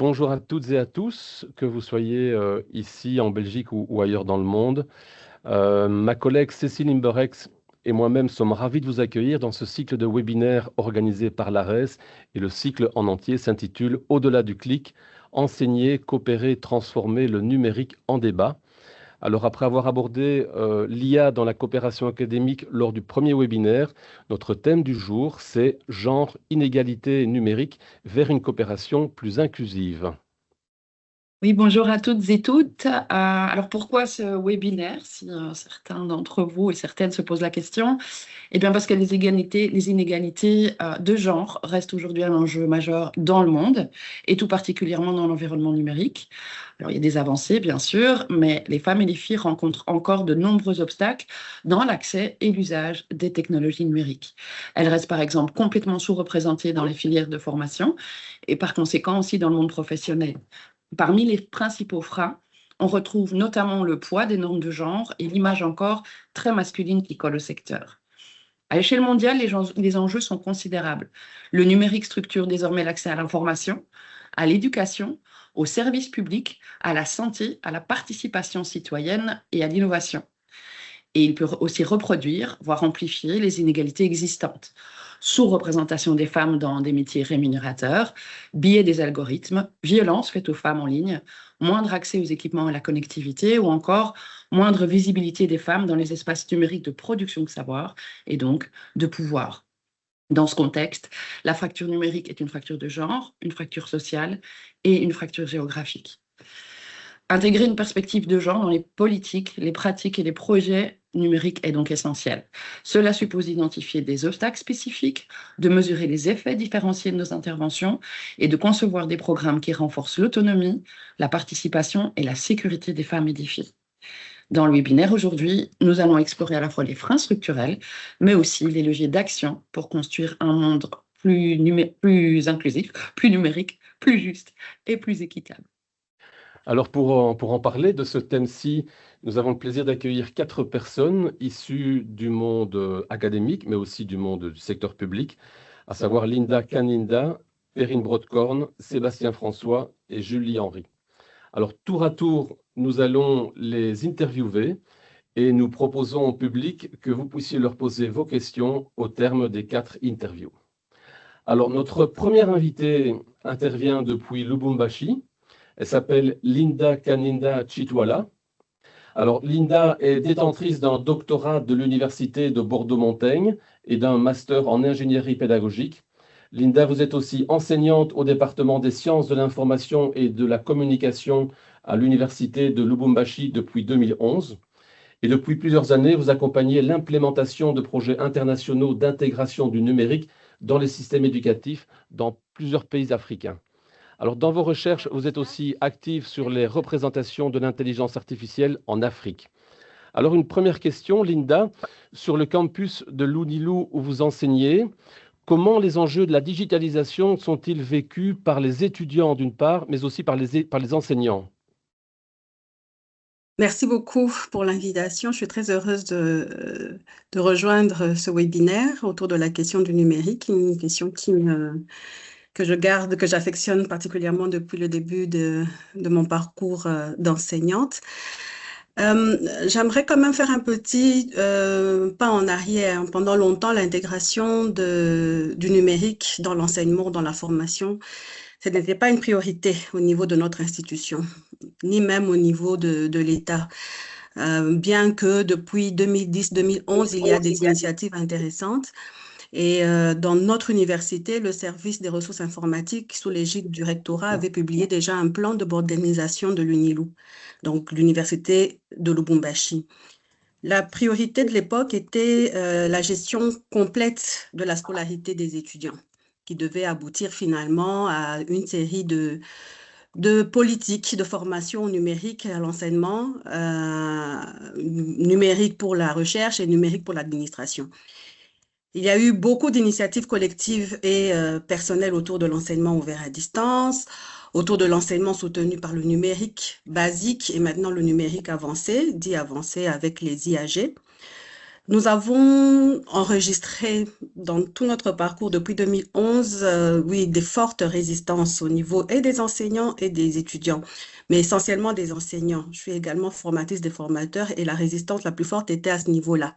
Bonjour à toutes et à tous, que vous soyez ici en Belgique ou ailleurs dans le monde. Ma collègue Cécile Imberex et moi-même sommes ravis de vous accueillir dans ce cycle de webinaires organisé par l'ARES, et le cycle en entier s'intitule Au-delà du clic, enseigner, coopérer, transformer le numérique en débat. Alors, après avoir abordé l'IA dans la coopération académique lors du premier webinaire, notre thème du jour, c'est genre, inégalité numérique vers une coopération plus inclusive. Oui, bonjour à toutes et toutes. Alors pourquoi ce webinaire, si certains d'entre vous et certaines se posent la question? Eh bien parce que les inégalités de genre restent aujourd'hui un enjeu majeur dans le monde et tout particulièrement dans l'environnement numérique. Alors il y a des avancées bien sûr, mais les femmes et les filles rencontrent encore de nombreux obstacles dans l'accès et l'usage des technologies numériques. Elles restent par exemple complètement sous-représentées dans les filières de formation et par conséquent aussi dans le monde professionnel. Parmi les principaux freins, on retrouve notamment le poids des normes de genre et l'image encore très masculine qui colle au secteur. À l'échelle mondiale, les enjeux sont considérables. Le numérique structure désormais l'accès à l'information, à l'éducation, aux services publics, à la santé, à la participation citoyenne et à l'innovation. Et il peut aussi reproduire, voire amplifier les inégalités existantes. Sous-représentation des femmes dans des métiers rémunérateurs, biais des algorithmes, violences faites aux femmes en ligne, moindre accès aux équipements et à la connectivité, ou encore moindre visibilité des femmes dans les espaces numériques de production de savoir et donc de pouvoir. Dans ce contexte, la fracture numérique est une fracture de genre, une fracture sociale et une fracture géographique. Intégrer une perspective de genre dans les politiques, les pratiques et les projets numériques est donc essentiel. Cela suppose d'identifier des obstacles spécifiques, de mesurer les effets différenciés de nos interventions et de concevoir des programmes qui renforcent l'autonomie, la participation et la sécurité des femmes et des filles. Dans le webinaire aujourd'hui, nous allons explorer à la fois les freins structurels, mais aussi les leviers d'action pour construire un monde plus inclusif, plus numérique, plus juste et plus équitable. Alors, pour en parler de ce thème-ci, nous avons le plaisir d'accueillir 4 personnes issues du monde académique, mais aussi du monde du secteur public, à savoir Linda Caninda, Perrine Brodkorn, Sébastien François et Julie Henry. Alors, tour à tour, nous allons les interviewer et nous proposons au public que vous puissiez leur poser vos questions au terme des 4 interviews. Alors, notre première invitée intervient depuis Lubumbashi. Elle s'appelle Linda Caninda Chitwala. Alors, Linda est détentrice d'un doctorat de l'Université de Bordeaux-Montaigne et d'un master en ingénierie pédagogique. Linda, vous êtes aussi enseignante au département des sciences de l'information et de la communication à l'Université de Lubumbashi depuis 2011. Et depuis plusieurs années, vous accompagnez l'implémentation de projets internationaux d'intégration du numérique dans les systèmes éducatifs dans plusieurs pays africains. Alors, dans vos recherches, vous êtes aussi active sur les représentations de l'intelligence artificielle en Afrique. Alors, une première question, Linda, sur le campus de l'UNILU où vous enseignez, comment les enjeux de la digitalisation sont-ils vécus par les étudiants d'une part, mais aussi par les enseignants? Merci beaucoup pour l'invitation. Je suis très heureuse de rejoindre ce webinaire autour de la question du numérique, une question que je garde, que j'affectionne particulièrement depuis le début de mon parcours d'enseignante. J'aimerais quand même faire un petit pas en arrière. Pendant longtemps, l'intégration du numérique dans l'enseignement, dans la formation, ce n'était pas une priorité au niveau de notre institution, ni même au niveau de l'État. Bien que depuis 2010-2011, il y a des initiatives intéressantes. Et dans notre université, le service des ressources informatiques sous l'égide du rectorat avait publié déjà un plan de modernisation de l'UNILU, donc l'université de Lubumbashi. La priorité de l'époque était la gestion complète de la scolarité des étudiants, qui devait aboutir finalement à une série de politiques de formation au numérique et à l'enseignement, numérique pour la recherche et numérique pour l'administration. Il y a eu beaucoup d'initiatives collectives et personnelles autour de l'enseignement ouvert à distance, autour de l'enseignement soutenu par le numérique basique et maintenant le numérique avancé, dit avancé avec les IAG. Nous avons enregistré dans tout notre parcours depuis 2011, oui, des fortes résistances au niveau et des enseignants et des étudiants, mais essentiellement des enseignants. Je suis également formatrice des formateurs et la résistance la plus forte était à ce niveau-là.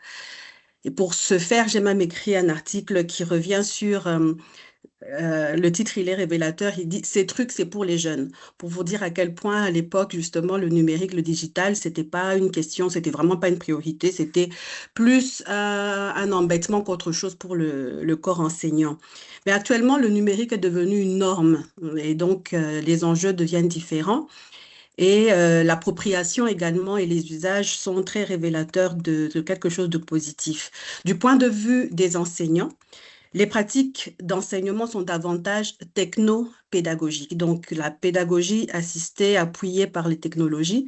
Et pour ce faire, j'ai même écrit un article qui revient sur le titre, il est révélateur. Il dit ces trucs, c'est pour les jeunes. Pour vous dire à quel point, à l'époque, justement, le numérique, le digital, c'était pas une question, c'était vraiment pas une priorité. C'était plus un embêtement qu'autre chose pour le corps enseignant. Mais actuellement, le numérique est devenu une norme et donc les enjeux deviennent différents. Et l'appropriation également et les usages sont très révélateurs de quelque chose de positif. Du point de vue des enseignants, les pratiques d'enseignement sont davantage techno-pédagogiques, donc la pédagogie assistée, appuyée par les technologies.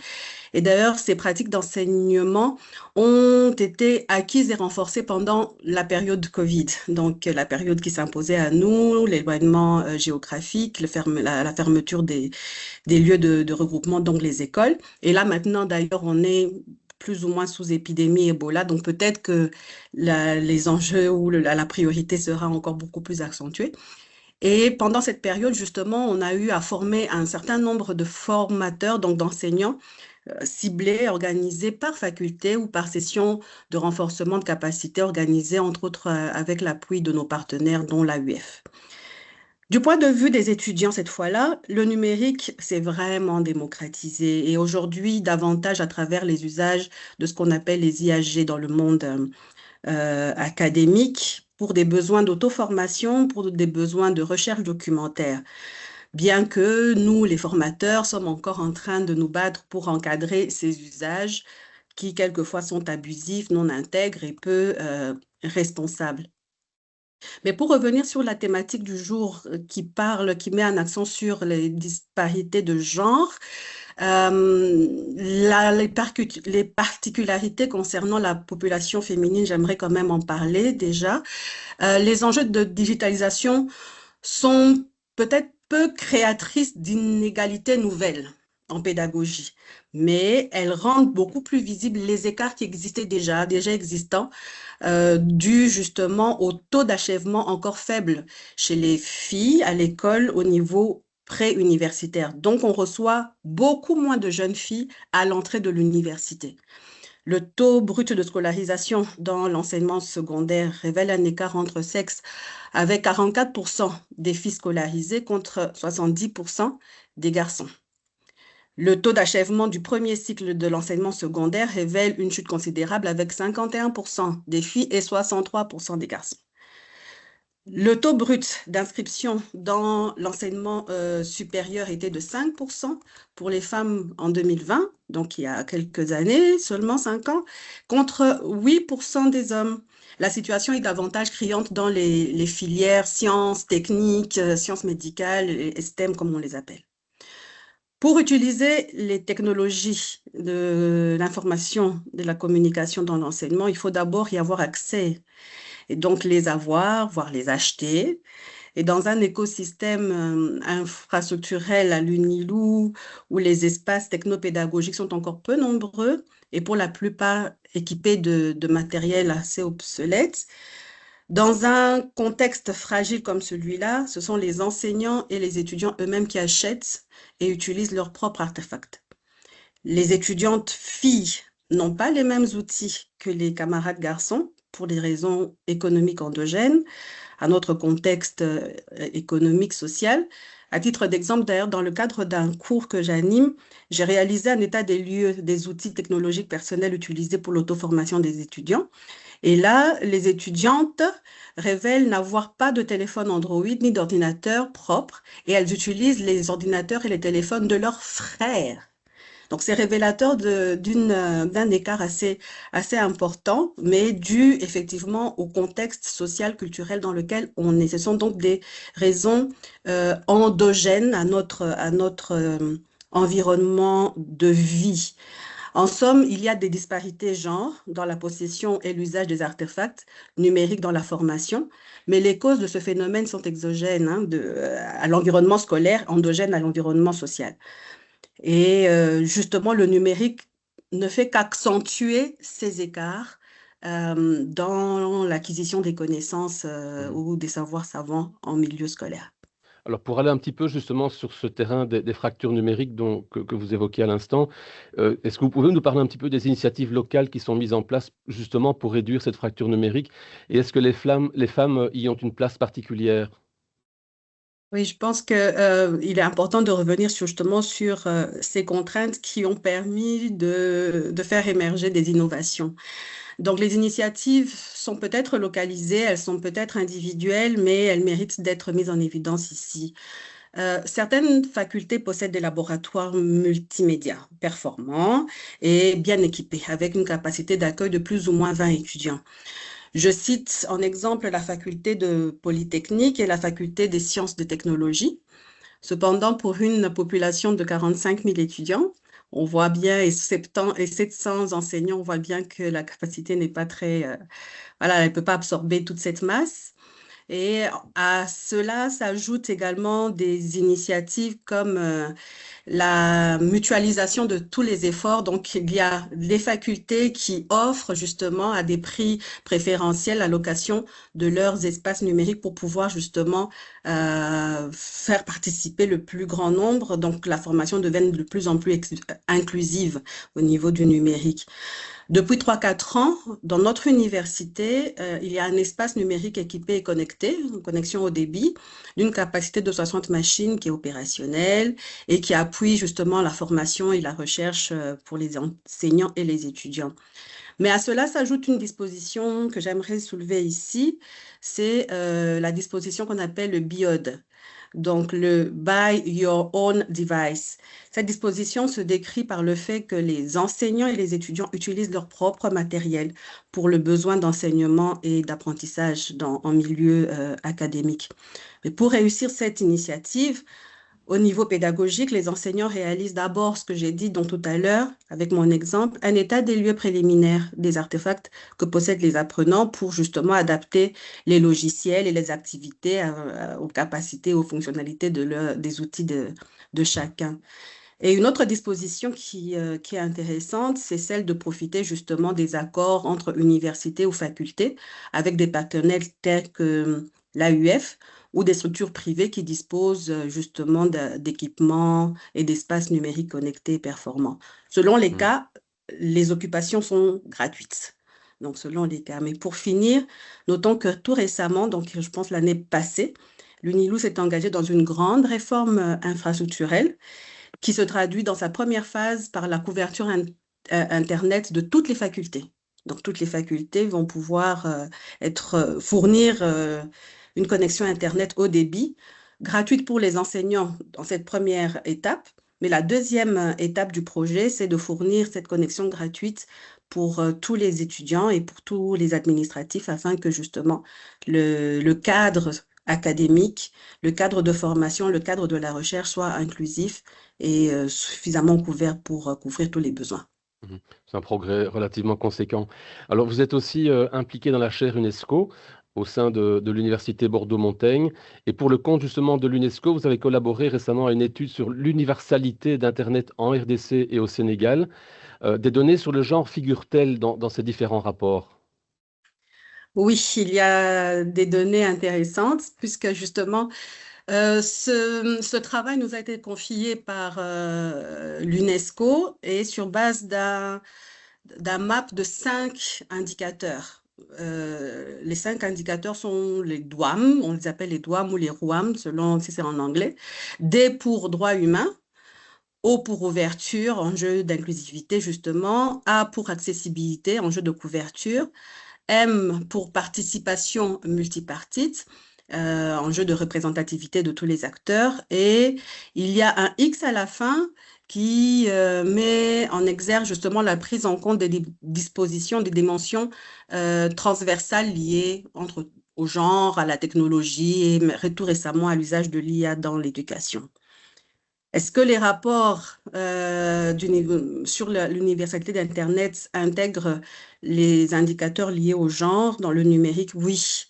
Et d'ailleurs, ces pratiques d'enseignement ont été acquises et renforcées pendant la période Covid, donc la période qui s'imposait à nous, l'éloignement géographique, la fermeture des lieux de regroupement, donc les écoles. Et là, maintenant, d'ailleurs, on est plus ou moins sous épidémie Ebola, donc peut-être que les enjeux ou la priorité sera encore beaucoup plus accentuée. Et pendant cette période, justement, on a eu à former un certain nombre de formateurs, donc d'enseignants, ciblés, organisés par faculté ou par session de renforcement de capacité organisée, entre autres, avec l'appui de nos partenaires, dont l'AUF. Du point de vue des étudiants, cette fois-là, le numérique s'est vraiment démocratisé et aujourd'hui, davantage à travers les usages de ce qu'on appelle les IAG dans le monde académique, pour des besoins d'auto-formation, pour des besoins de recherche documentaire. Bien que nous, les formateurs, sommes encore en train de nous battre pour encadrer ces usages qui, quelquefois, sont abusifs, non intègres et peu responsables. Mais pour revenir sur la thématique du jour qui met un accent sur les disparités de genre, les particularités concernant la population féminine, j'aimerais quand même en parler déjà. Les enjeux de digitalisation sont peut-être peu créatrices d'inégalités nouvelles en pédagogie, mais elles rendent beaucoup plus visibles les écarts qui existaient déjà existants, dû justement au taux d'achèvement encore faible chez les filles à l'école au niveau pré-universitaire. Donc, on reçoit beaucoup moins de jeunes filles à l'entrée de l'université. Le taux brut de scolarisation dans l'enseignement secondaire révèle un écart entre sexes avec 44% des filles scolarisées contre 70% des garçons. Le taux d'achèvement du premier cycle de l'enseignement secondaire révèle une chute considérable avec 51% des filles et 63% des garçons. Le taux brut d'inscription dans l'enseignement supérieur était de 5% pour les femmes en 2020, donc il y a quelques années, seulement 5 ans, contre 8% des hommes. La situation est davantage criante dans les filières sciences techniques, sciences médicales et STEM comme on les appelle. Pour utiliser les technologies de l'information, de la communication dans l'enseignement, il faut d'abord y avoir accès et donc les avoir, voire les acheter. Et dans un écosystème infrastructurel à l'UNILOU, où les espaces technopédagogiques sont encore peu nombreux et pour la plupart équipés de matériel assez obsolète, dans un contexte fragile comme celui-là, ce sont les enseignants et les étudiants eux-mêmes qui achètent et utilisent leurs propres artefacts. Les étudiantes filles n'ont pas les mêmes outils que les camarades garçons pour des raisons économiques endogènes à notre contexte économique, social. À titre d'exemple, d'ailleurs, dans le cadre d'un cours que j'anime, j'ai réalisé un état des lieux des outils technologiques personnels utilisés pour l'auto-formation des étudiants. Et là, les étudiantes révèlent n'avoir pas de téléphone Android ni d'ordinateur propre et elles utilisent les ordinateurs et les téléphones de leurs frères. Donc, c'est révélateur d'un écart assez important, mais dû effectivement au contexte social, culturel dans lequel on est. Ce sont donc des raisons endogènes à notre environnement de vie. En somme, il y a des disparités genre dans la possession et l'usage des artefacts numériques dans la formation, mais les causes de ce phénomène sont exogènes à l'environnement scolaire, endogènes à l'environnement social. Et justement, le numérique ne fait qu'accentuer ces écarts dans l'acquisition des connaissances ou des savoirs savants en milieu scolaire. Alors, pour aller un petit peu justement sur ce terrain des fractures numériques que vous évoquiez à l'instant, est-ce que vous pouvez nous parler un petit peu des initiatives locales qui sont mises en place justement pour réduire cette fracture numérique? Et est-ce que les femmes y ont une place particulière? Oui, je pense qu'il est important de revenir justement sur ces contraintes qui ont permis de faire émerger des innovations. Donc, les initiatives sont peut-être localisées, elles sont peut-être individuelles, mais elles méritent d'être mises en évidence ici. Certaines facultés possèdent des laboratoires multimédia performants et bien équipés, avec une capacité d'accueil de plus ou moins 20 étudiants. Je cite en exemple la faculté de Polytechnique et la faculté des sciences de technologie. Cependant, pour une population de 45 000 étudiants, on voit bien, et 700 enseignants, on voit bien que la capacité n'est pas très... voilà, elle ne peut pas absorber toute cette masse. Et à cela s'ajoutent également des initiatives comme la mutualisation de tous les efforts. Donc, il y a les facultés qui offrent justement à des prix préférentiels la location de leurs espaces numériques pour pouvoir justement faire participer le plus grand nombre. Donc, la formation devient de plus en plus inclusive au niveau du numérique. Depuis 3-4 ans, dans notre université, il y a un espace numérique équipé et connecté, une connexion au débit, d'une capacité de 60 machines qui est opérationnelle et qui appuie justement la formation et la recherche pour les enseignants et les étudiants. Mais à cela s'ajoute une disposition que j'aimerais soulever ici, c'est la disposition qu'on appelle le BIOD, donc le Buy Your Own Device. Cette disposition se décrit par le fait que les enseignants et les étudiants utilisent leur propre matériel pour le besoin d'enseignement et d'apprentissage en milieu académique. Mais pour réussir cette initiative, au niveau pédagogique, les enseignants réalisent d'abord ce que j'ai dit donc tout à l'heure, avec mon exemple, un état des lieux préliminaire des artefacts que possèdent les apprenants pour justement adapter les logiciels et les activités aux capacités, aux fonctionnalités des outils de chacun. Et une autre disposition qui est intéressante, c'est celle de profiter justement des accords entre universités ou facultés avec des partenaires tels que l'AUF ou des structures privées qui disposent justement d'équipements et d'espaces numériques connectés et performants. Selon les cas, les occupations sont gratuites. Donc, selon les cas. Mais pour finir, notons que tout récemment, donc je pense l'année passée, l'UNILO s'est engagé dans une grande réforme infrastructurelle qui se traduit dans sa première phase par la couverture Internet de toutes les facultés. Donc, toutes les facultés vont pouvoir fournir une connexion Internet haut débit, gratuite pour les enseignants dans cette première étape. Mais la deuxième étape du projet, c'est de fournir cette connexion gratuite pour tous les étudiants et pour tous les administratifs afin que justement le cadre académique, le cadre de formation, le cadre de la recherche soit inclusif et suffisamment couvert pour couvrir tous les besoins. C'est un progrès relativement conséquent. Alors, vous êtes aussi impliqué dans la chaire UNESCO au sein de l'Université Bordeaux-Montaigne. Et pour le compte justement de l'UNESCO, vous avez collaboré récemment à une étude sur l'universalité d'Internet en RDC et au Sénégal. Des données sur le genre figurent-elles dans ces différents rapports? Oui, il y a des données intéressantes puisque justement, ce travail nous a été confié par l'UNESCO et sur base d'un map de 5 indicateurs. Les 5 indicateurs sont les DOAM, on les appelle les DOAM ou les ROAM, selon si c'est en anglais. D pour droits humains, O pour ouverture, enjeu d'inclusivité justement, A pour accessibilité, enjeu de couverture, M pour participation multipartite, enjeu de représentativité de tous les acteurs, et il y a un X à la fin qui met en exergue justement la prise en compte des dispositions, des dimensions transversales liées au genre, à la technologie et tout récemment à l'usage de l'IA dans l'éducation. Est-ce que les rapports sur l'universalité d'Internet intègrent les indicateurs liés au genre dans le numérique? Oui.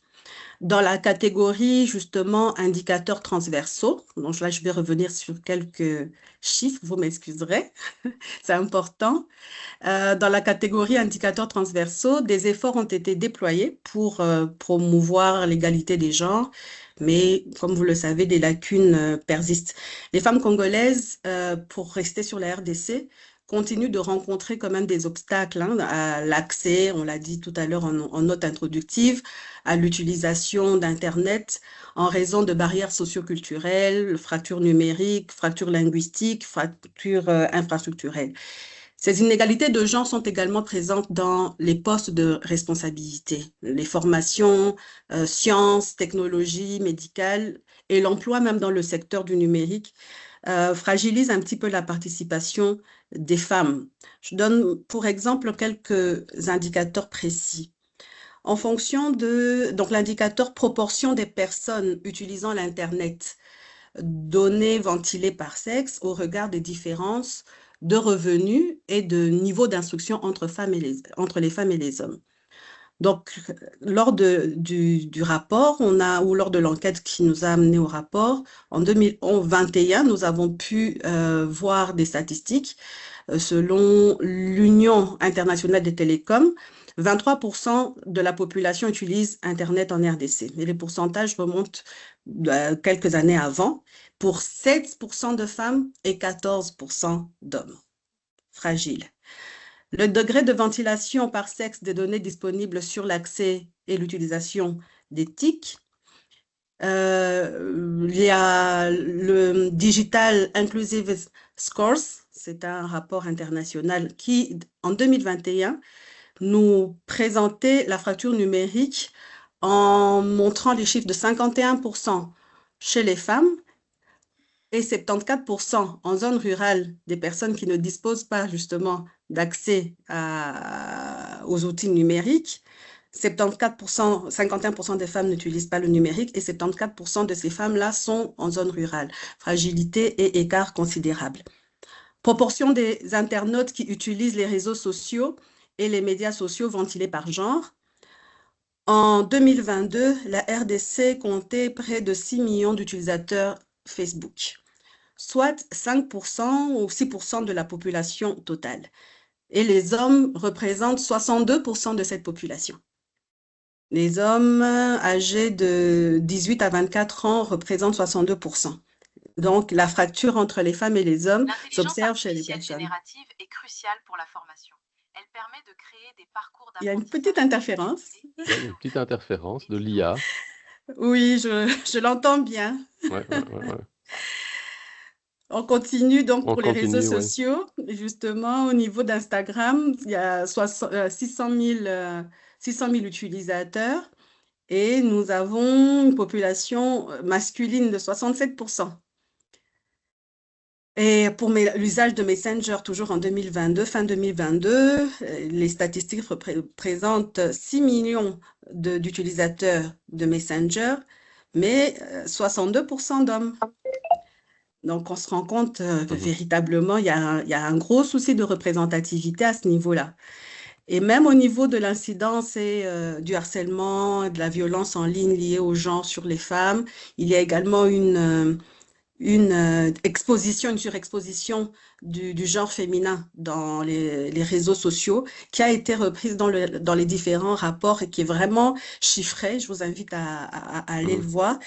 Dans la catégorie, justement, indicateurs transversaux, donc là, je vais revenir sur quelques chiffres, vous m'excuserez, c'est important. Dans la catégorie indicateurs transversaux, des efforts ont été déployés pour promouvoir l'égalité des genres, mais comme vous le savez, des lacunes persistent. Les femmes congolaises, pour rester sur la RDC, continuent de rencontrer quand même des obstacles à l'accès, on l'a dit tout à l'heure en note introductive, à l'utilisation d'Internet en raison de barrières socioculturelles, fractures numériques, fractures linguistiques, fractures infrastructurelles. Ces inégalités de genre sont également présentes dans les postes de responsabilité, les formations, sciences, technologies, médicales et l'emploi même dans le secteur du numérique fragilisent un petit peu la participation des femmes. Je donne pour exemple quelques indicateurs précis. En fonction de donc l'indicateur proportion des personnes utilisant l'Internet, données ventilées par sexe au regard des différences de revenus et de niveau d'instruction entre les femmes et les hommes. Donc, lors du rapport, ou lors de l'enquête qui nous a amené au rapport, en 2021, nous avons pu voir des statistiques. Selon l'Union internationale des télécoms, 23% de la population utilise Internet en RDC. Et les pourcentages remontent quelques années avant, pour 7% de femmes et 14% d'hommes. Fragile. Le degré de ventilation par sexe des données disponibles sur l'accès et l'utilisation des TIC. Il y a le Digital Inclusive Scores, c'est un rapport international qui, en 2021, nous présentait la fracture numérique en montrant les chiffres de 51% chez les femmes et 74% en zone rurale des personnes qui ne disposent pas justement d'accès aux outils numériques. 74%, 51% des femmes n'utilisent pas le numérique et 74% de ces femmes-là sont en zone rurale. Fragilité et écart considérable. Proportion des internautes qui utilisent les réseaux sociaux et les médias sociaux ventilés par genre. En 2022, la RDC comptait près de 6 millions d'utilisateurs Facebook, soit 5% ou 6% de la population totale. Et les hommes représentent 62% de cette population. Les hommes âgés de 18 à 24 ans représentent 62%. Donc, la fracture entre les femmes et les hommes s'observe chez les personnes. L'intelligence artificielle générative est cruciale pour la formation. Elle permet de créer des parcours Il y a une petite interférence. Une petite interférence de l'IA. Oui, je l'entends bien. Ouais. On continue donc On pour les continue, réseaux sociaux. Justement, au niveau d'Instagram, il y a 600 000 utilisateurs et nous avons une population masculine de 67%. Et pour l'usage de Messenger, toujours en 2022, fin 2022, les statistiques représentent 6 millions d'utilisateurs de Messenger, mais 62% d'hommes. Donc, on se rend compte que véritablement, il y a un gros souci de représentativité à ce niveau-là. Et même au niveau de l'incidence et du harcèlement, de la violence en ligne liée au genre sur les femmes, il y a également une surexposition du genre féminin dans les réseaux sociaux qui a été reprise dans les différents rapports et qui est vraiment chiffré. Je vous invite à aller le voir.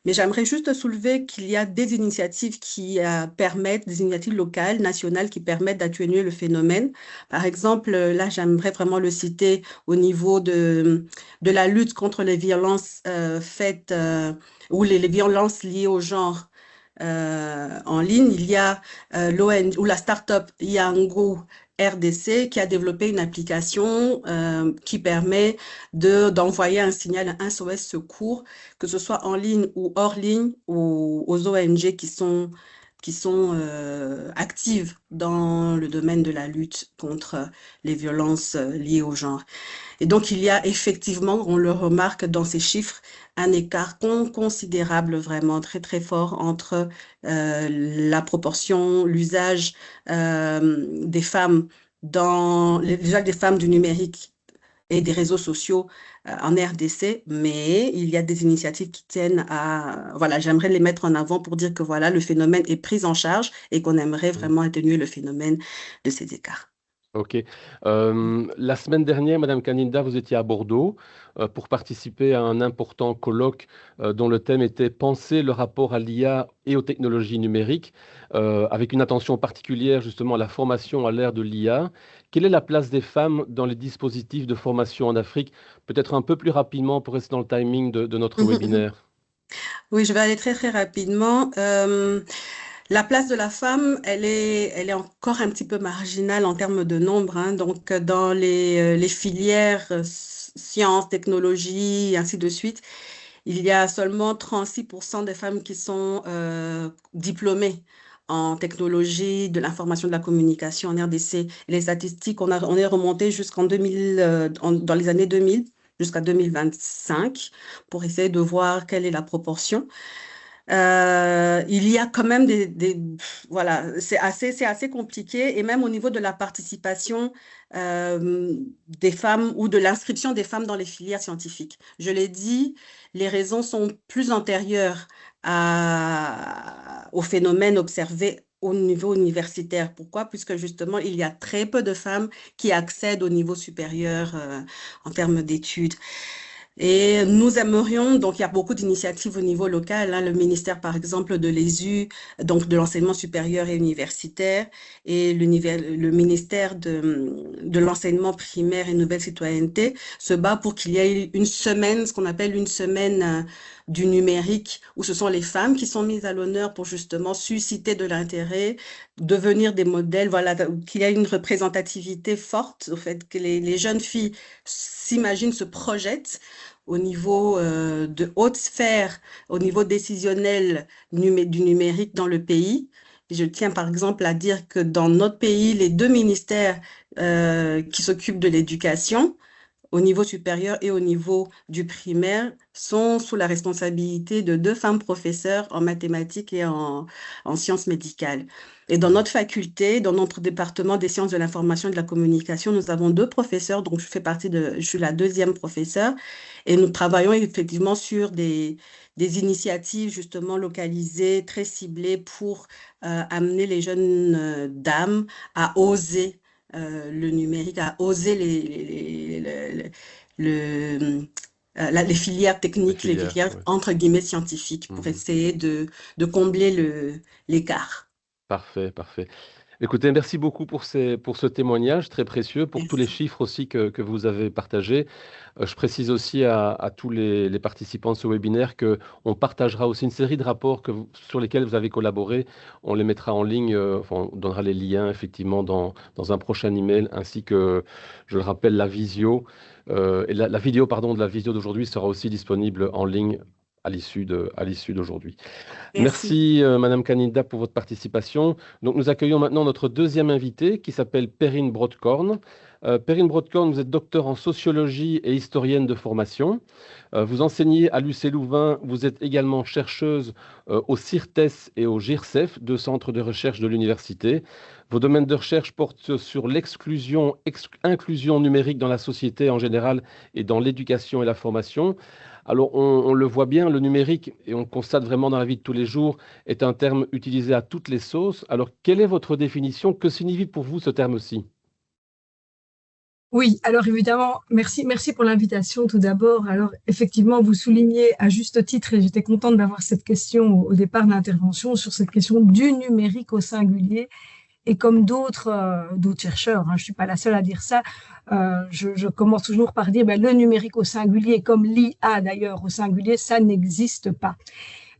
Mais j'aimerais juste soulever qu'il y a des initiatives qui permettent, des initiatives locales, nationales, qui permettent d'atténuer le phénomène. Par exemple, là, j'aimerais vraiment le citer au niveau de la lutte contre les violences faites ou les violences liées au genre en ligne. Il y a l'ONG ou la start-up Yango RDC qui a développé une application qui permet d'envoyer un signal, un SOS secours, que ce soit en ligne ou hors ligne, aux ONG qui sont actives dans le domaine de la lutte contre les violences liées au genre. Et donc, il y a effectivement, on le remarque dans ces chiffres, un écart considérable, vraiment très, très fort entre la proportion, l'usage des femmes l'usage des femmes du numérique et des réseaux sociaux en RDC, mais il y a des initiatives qui tiennent à... Voilà, j'aimerais les mettre en avant pour dire que voilà, le phénomène est pris en charge et qu'on aimerait vraiment atténuer le phénomène de ces écarts. Ok. La semaine dernière, Madame Kaninda, vous étiez à Bordeaux pour participer à un important colloque dont le thème était Penser le rapport à l'IA et aux technologies numériques, avec une attention particulière justement à la formation à l'ère de l'IA. Quelle est la place des femmes dans les dispositifs de formation en Afrique? Peut-être un peu plus rapidement pour rester dans le timing de notre webinaire. Oui, je vais aller très, très rapidement. La place de la femme, elle est encore un petit peu marginale en termes de nombre, hein. Donc, dans les filières sciences, technologies, et ainsi de suite, il y a seulement 36% des femmes qui sont diplômées en technologie de l'information de la communication en RDC. Les statistiques, on est remonté jusqu'en 2000, dans les années 2000 jusqu'à 2025 pour essayer de voir quelle est la proportion. Il y a quand même voilà, c'est assez compliqué et même au niveau de la participation des femmes ou de l'inscription des femmes dans les filières scientifiques. Je l'ai dit, les raisons sont plus antérieures au phénomène observé au niveau universitaire. Pourquoi? Puisque justement, il y a très peu de femmes qui accèdent au niveau supérieur en termes d'études. Et nous aimerions, donc il y a beaucoup d'initiatives au niveau local, hein, le ministère par exemple de l'ESU, donc de l'enseignement supérieur et universitaire, et le ministère de l'enseignement primaire et nouvelle citoyenneté se bat pour qu'il y ait une semaine, ce qu'on appelle une semaine du numérique, où ce sont les femmes qui sont mises à l'honneur pour justement susciter de l'intérêt, devenir des modèles, voilà, qu'il y ait une représentativité forte, au fait que les jeunes filles s'imaginent, se projettent au niveau de haute sphère, au niveau décisionnel du numérique dans le pays. Je tiens par exemple à dire que dans notre pays, les deux ministères qui s'occupent de l'éducation, au niveau supérieur et au niveau du primaire, sont sous la responsabilité de deux femmes professeurs en mathématiques et en sciences médicales. Et dans notre faculté, dans notre département des sciences de l'information et de la communication, nous avons deux professeurs, donc je suis la deuxième professeure, et nous travaillons effectivement sur des initiatives justement localisées, très ciblées pour amener les jeunes dames à oser le numérique, à oser les filières techniques, les filières ouais. entre guillemets scientifiques, pour essayer de combler l'écart. Parfait, parfait. Écoutez, merci beaucoup pour ce témoignage très précieux, pour tous les chiffres aussi que vous avez partagés. Je précise aussi à tous les participants de ce webinaire qu'on partagera aussi une série de rapports sur lesquels vous avez collaboré. On les mettra en ligne, enfin, on donnera les liens effectivement dans un prochain email, ainsi que, je le rappelle, la visio. Et la vidéo, pardon, de la visio d'aujourd'hui sera aussi disponible en ligne à l'issue d'aujourd'hui. Merci Madame Kaninda pour votre participation. Donc nous accueillons maintenant notre deuxième invité qui s'appelle Perrine Brodkorn. Perrine Brodkorn, vous êtes docteur en sociologie et historienne de formation. Vous enseignez à l'UC Louvain. Vous êtes également chercheuse au CIRTES et au GIRCEF, deux centres de recherche de l'université. Vos domaines de recherche portent sur inclusion numérique dans la société en général et dans l'éducation et la formation. Alors, on le voit bien, le numérique, et on le constate vraiment dans la vie de tous les jours, est un terme utilisé à toutes les sauces. Alors, quelle est votre définition? Que signifie pour vous ce terme-ci? Oui, alors évidemment, merci pour l'invitation tout d'abord. Alors, effectivement, vous soulignez à juste titre, et j'étais contente d'avoir cette question au départ de l'intervention, sur cette question du numérique au singulier. Et comme d'autres chercheurs, hein, je suis pas la seule à dire ça, je commence toujours par dire le numérique au singulier, comme l'IA d'ailleurs au singulier, ça n'existe pas.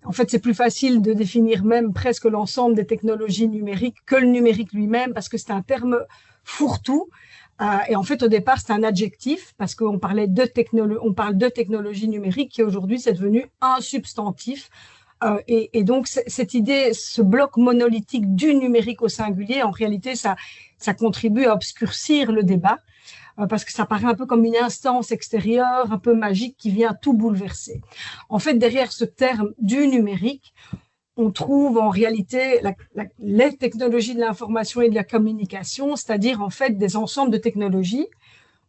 En fait, c'est plus facile de définir même presque l'ensemble des technologies numériques que le numérique lui-même, parce que c'est un terme fourre-tout. Et en fait, au départ, c'est un adjectif, parce qu'on parle de technologie numérique, qui aujourd'hui, c'est devenu un substantif. Et donc, cette idée, ce bloc monolithique du numérique au singulier, en réalité, ça contribue à obscurcir le débat, parce que ça paraît un peu comme une instance extérieure, un peu magique, qui vient tout bouleverser. En fait, derrière ce terme du numérique, on trouve en réalité les technologies de l'information et de la communication, c'est-à-dire en fait des ensembles de technologies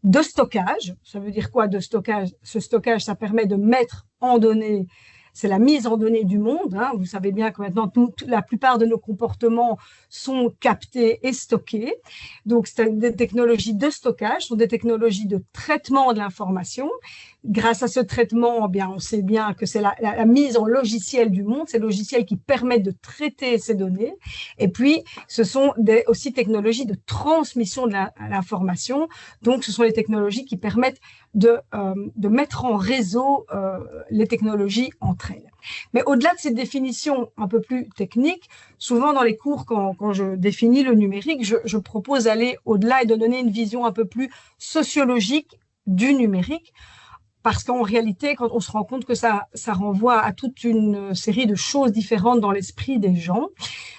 de stockage. Ça veut dire quoi de stockage? Ce stockage, ça permet de mettre en données, c'est la mise en données du monde. Hein. Vous savez bien que maintenant, la plupart de nos comportements sont captés et stockés. Donc, c'est des technologies de stockage, sont des technologies de traitement de l'information. Grâce à ce traitement, eh bien, on sait bien que c'est la mise en logiciel du monde, c'est le logiciel qui permet de traiter ces données. Et puis, ce sont aussi technologies de transmission de l'information. Donc, ce sont les technologies qui permettent de mettre en réseau les technologies entre elles. Mais au-delà de cette définition un peu plus technique, souvent dans les cours, quand je définis le numérique, je propose d'aller au-delà et de donner une vision un peu plus sociologique du numérique. Parce qu'en réalité, quand on se rend compte que ça renvoie à toute une série de choses différentes dans l'esprit des gens.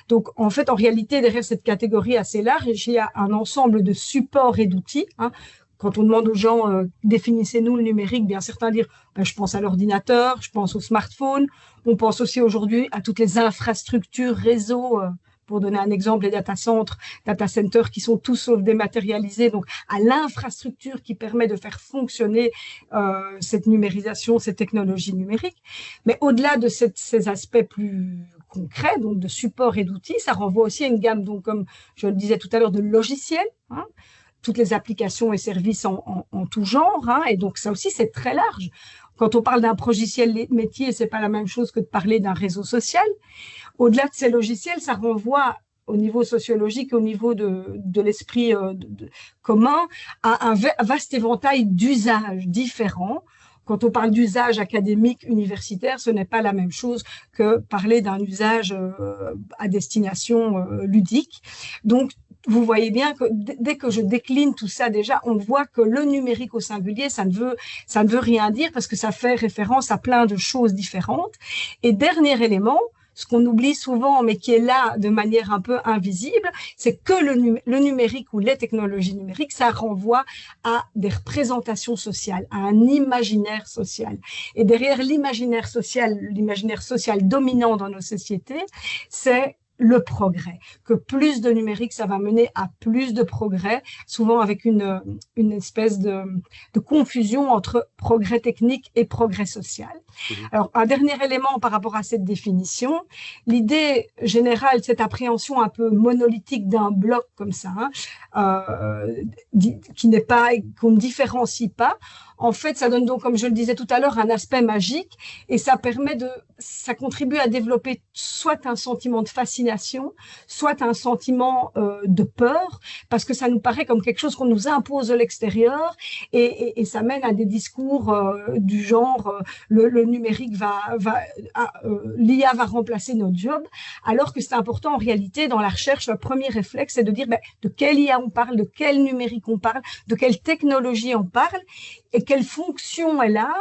Donc, en fait, en réalité, derrière cette catégorie assez large, il y a un ensemble de supports et d'outils. Hein. Quand on demande aux gens, définissez-nous le numérique, bien certains disent, je pense à l'ordinateur, je pense au smartphone. On pense aussi aujourd'hui à toutes les infrastructures, réseaux, pour donner un exemple, les data centers qui sont tous sauf dématérialisés, donc à l'infrastructure qui permet de faire fonctionner cette numérisation, ces technologies numériques. Mais au-delà de ces aspects plus concrets, donc de support et d'outils, ça renvoie aussi à une gamme, donc comme je le disais tout à l'heure, de logiciels, hein, toutes les applications et services en tout genre, hein, et donc ça aussi c'est très large. Quand on parle d'un logiciel métier, c'est pas la même chose que de parler d'un réseau social. Au-delà de ces logiciels, ça renvoie au niveau sociologique, au niveau de l'esprit commun, à un vaste éventail d'usages différents. Quand on parle d'usage académique universitaire, ce n'est pas la même chose que parler d'un usage à destination ludique. Donc, vous voyez bien que dès que je décline tout ça, déjà, on voit que le numérique au singulier, ça ne veut rien dire parce que ça fait référence à plein de choses différentes. Et dernier élément, ce qu'on oublie souvent, mais qui est là de manière un peu invisible, c'est que le numérique ou les technologies numériques, ça renvoie à des représentations sociales, à un imaginaire social. Et derrière l'imaginaire social dominant dans nos sociétés, c'est le progrès, que plus de numérique, ça va mener à plus de progrès, souvent avec une espèce de confusion entre progrès technique et progrès social. Alors, un dernier élément par rapport à cette définition, l'idée générale, cette appréhension un peu monolithique d'un bloc comme ça, qu'on ne différencie pas, en fait, ça donne donc, comme je le disais tout à l'heure, un aspect magique et ça contribue à développer soit un sentiment de fascination, soit un sentiment de peur, parce que ça nous paraît comme quelque chose qu'on nous impose de l'extérieur et ça mène à des discours du genre le numérique l'IA va remplacer notre job, alors que c'est important en réalité dans la recherche, le premier réflexe c'est de dire de quelle IA on parle, de quel numérique on parle, de quelle technologie on parle et quelle fonction elle a,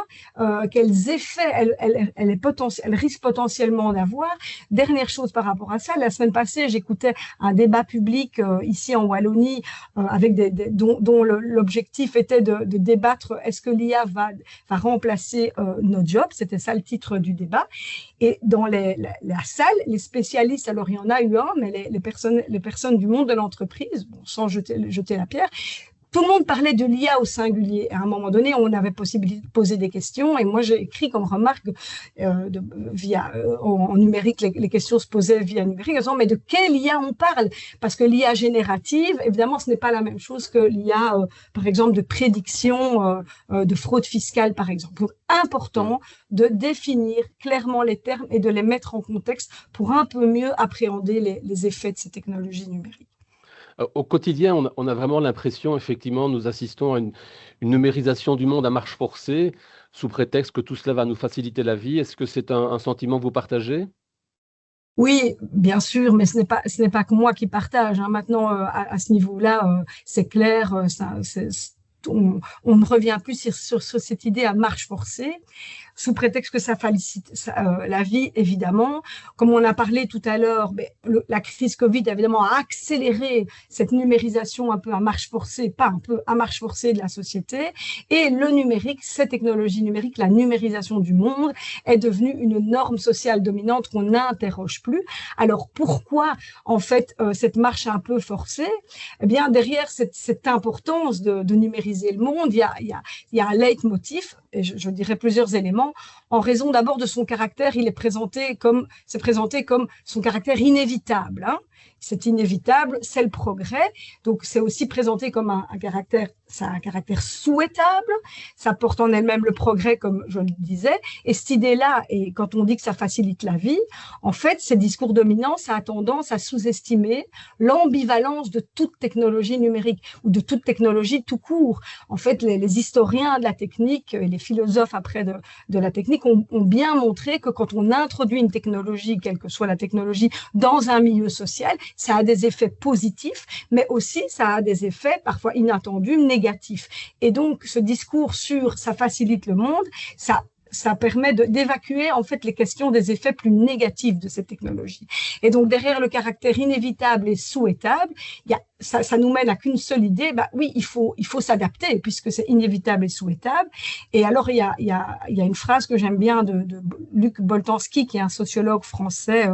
quels effets elle risque potentiellement d'avoir. Dernière chose par rapport à ça, la semaine passée, j'écoutais un débat public ici en Wallonie dont l'objectif était de débattre est-ce que l'IA va remplacer nos jobs, c'était ça le titre du débat. Et dans la salle, les spécialistes, alors il y en a eu un, mais les personnes du monde de l'entreprise, sans jeter la pierre, tout le monde parlait de l'IA au singulier. À un moment donné, on avait possibilité de poser des questions et moi, j'ai écrit comme remarque en numérique, les questions se posaient via numérique en disant mais de quelle IA on parle? Parce que l'IA générative, évidemment, ce n'est pas la même chose que l'IA, par exemple, de prédiction de fraude fiscale, par exemple. Donc, important de définir clairement les termes et de les mettre en contexte pour un peu mieux appréhender les effets de ces technologies numériques. Au quotidien, on a vraiment l'impression, effectivement, nous assistons à une numérisation du monde à marche forcée, sous prétexte que tout cela va nous faciliter la vie. Est-ce que c'est un sentiment que vous partagez? Oui, bien sûr, mais ce n'est pas que moi qui partage. Hein. Maintenant, à ce niveau-là, c'est clair, on ne revient plus sur cette idée à marche forcée. sous prétexte que ça facilite la vie, évidemment. Comme on a parlé tout à l'heure, la crise Covid, évidemment, a accéléré cette numérisation un peu à marche forcée, pas un peu à marche forcée de la société. Et le numérique, cette technologie numérique, la numérisation du monde, est devenue une norme sociale dominante qu'on n'interroge plus. Alors, pourquoi, en fait, cette marche un peu forcée? Eh bien, derrière cette importance de numériser le monde, il y a un leitmotiv, et je dirais plusieurs éléments, en raison d'abord de son caractère. C'est présenté comme son caractère inévitable, hein. C'est inévitable, c'est le progrès. Donc, c'est aussi présenté comme un caractère souhaitable. Ça porte en elle-même le progrès, comme je le disais. Et cette idée-là, et quand on dit que ça facilite la vie, en fait, ces discours dominants, ça a tendance à sous-estimer l'ambivalence de toute technologie numérique ou de toute technologie tout court. En fait, les historiens de la technique et les philosophes après de la technique ont bien montré que quand on introduit une technologie, quelle que soit la technologie, dans un milieu social, ça a des effets positifs, mais aussi ça a des effets parfois inattendus, négatifs. Et donc, ce discours sur ça facilite le monde, ça permet d'évacuer en fait les questions des effets plus négatifs de cette technologie. Et donc, derrière le caractère inévitable et souhaitable, ça nous mène à qu'une seule idée, oui, il faut s'adapter puisque c'est inévitable et souhaitable. Et alors, il y a une phrase que j'aime bien de Luc Boltanski, qui est un sociologue français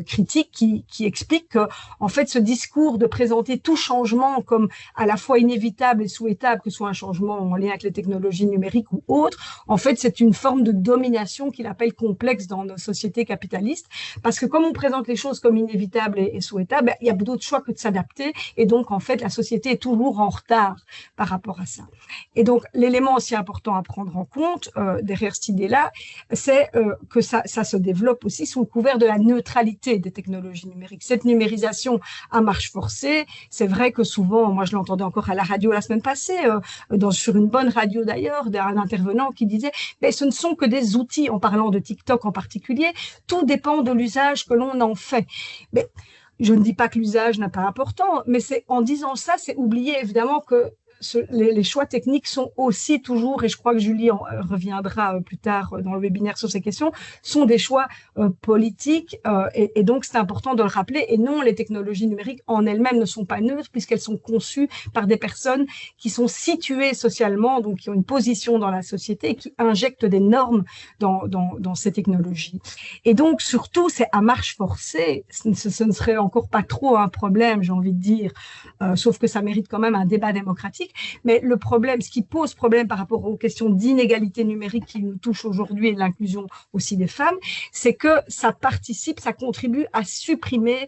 critique, qui explique que, en fait, ce discours de présenter tout changement comme à la fois inévitable et souhaitable, que ce soit un changement en lien avec les technologies numériques ou autres, en fait, c'est une forme de domination qu'il appelle complexe dans nos sociétés capitalistes, parce que comme on présente les choses comme inévitables et souhaitables, il y a d'autres choix que de s'adapter. Et donc, en fait, la société est toujours en retard par rapport à ça. Et donc, l'élément aussi important à prendre en compte derrière cette idée-là, c'est que ça se développe aussi sous le couvert de la neutralité des technologies numériques. Cette numérisation à marche forcée, c'est vrai que souvent, moi je l'entendais encore à la radio la semaine passée, sur une bonne radio d'ailleurs, d'un intervenant qui disait « ce ne sont que des outils », en parlant de TikTok en particulier, tout dépend de l'usage que l'on en fait. Mais je ne dis pas que l'usage n'a pas important, mais en disant ça, c'est oublier évidemment que les choix techniques sont aussi toujours, et je crois que Julie reviendra plus tard dans le webinaire sur ces questions, sont des choix politiques, et donc c'est important de le rappeler. Et non, les technologies numériques en elles-mêmes ne sont pas neutres puisqu'elles sont conçues par des personnes qui sont situées socialement, donc qui ont une position dans la société et qui injectent des normes dans ces technologies. Et donc surtout, c'est à marche forcée. Ce ne serait encore pas trop un problème, j'ai envie de dire, sauf que ça mérite quand même un débat démocratique. Mais le problème, ce qui pose problème par rapport aux questions d'inégalité numérique qui nous touchent aujourd'hui et de l'inclusion aussi des femmes, c'est que ça contribue à supprimer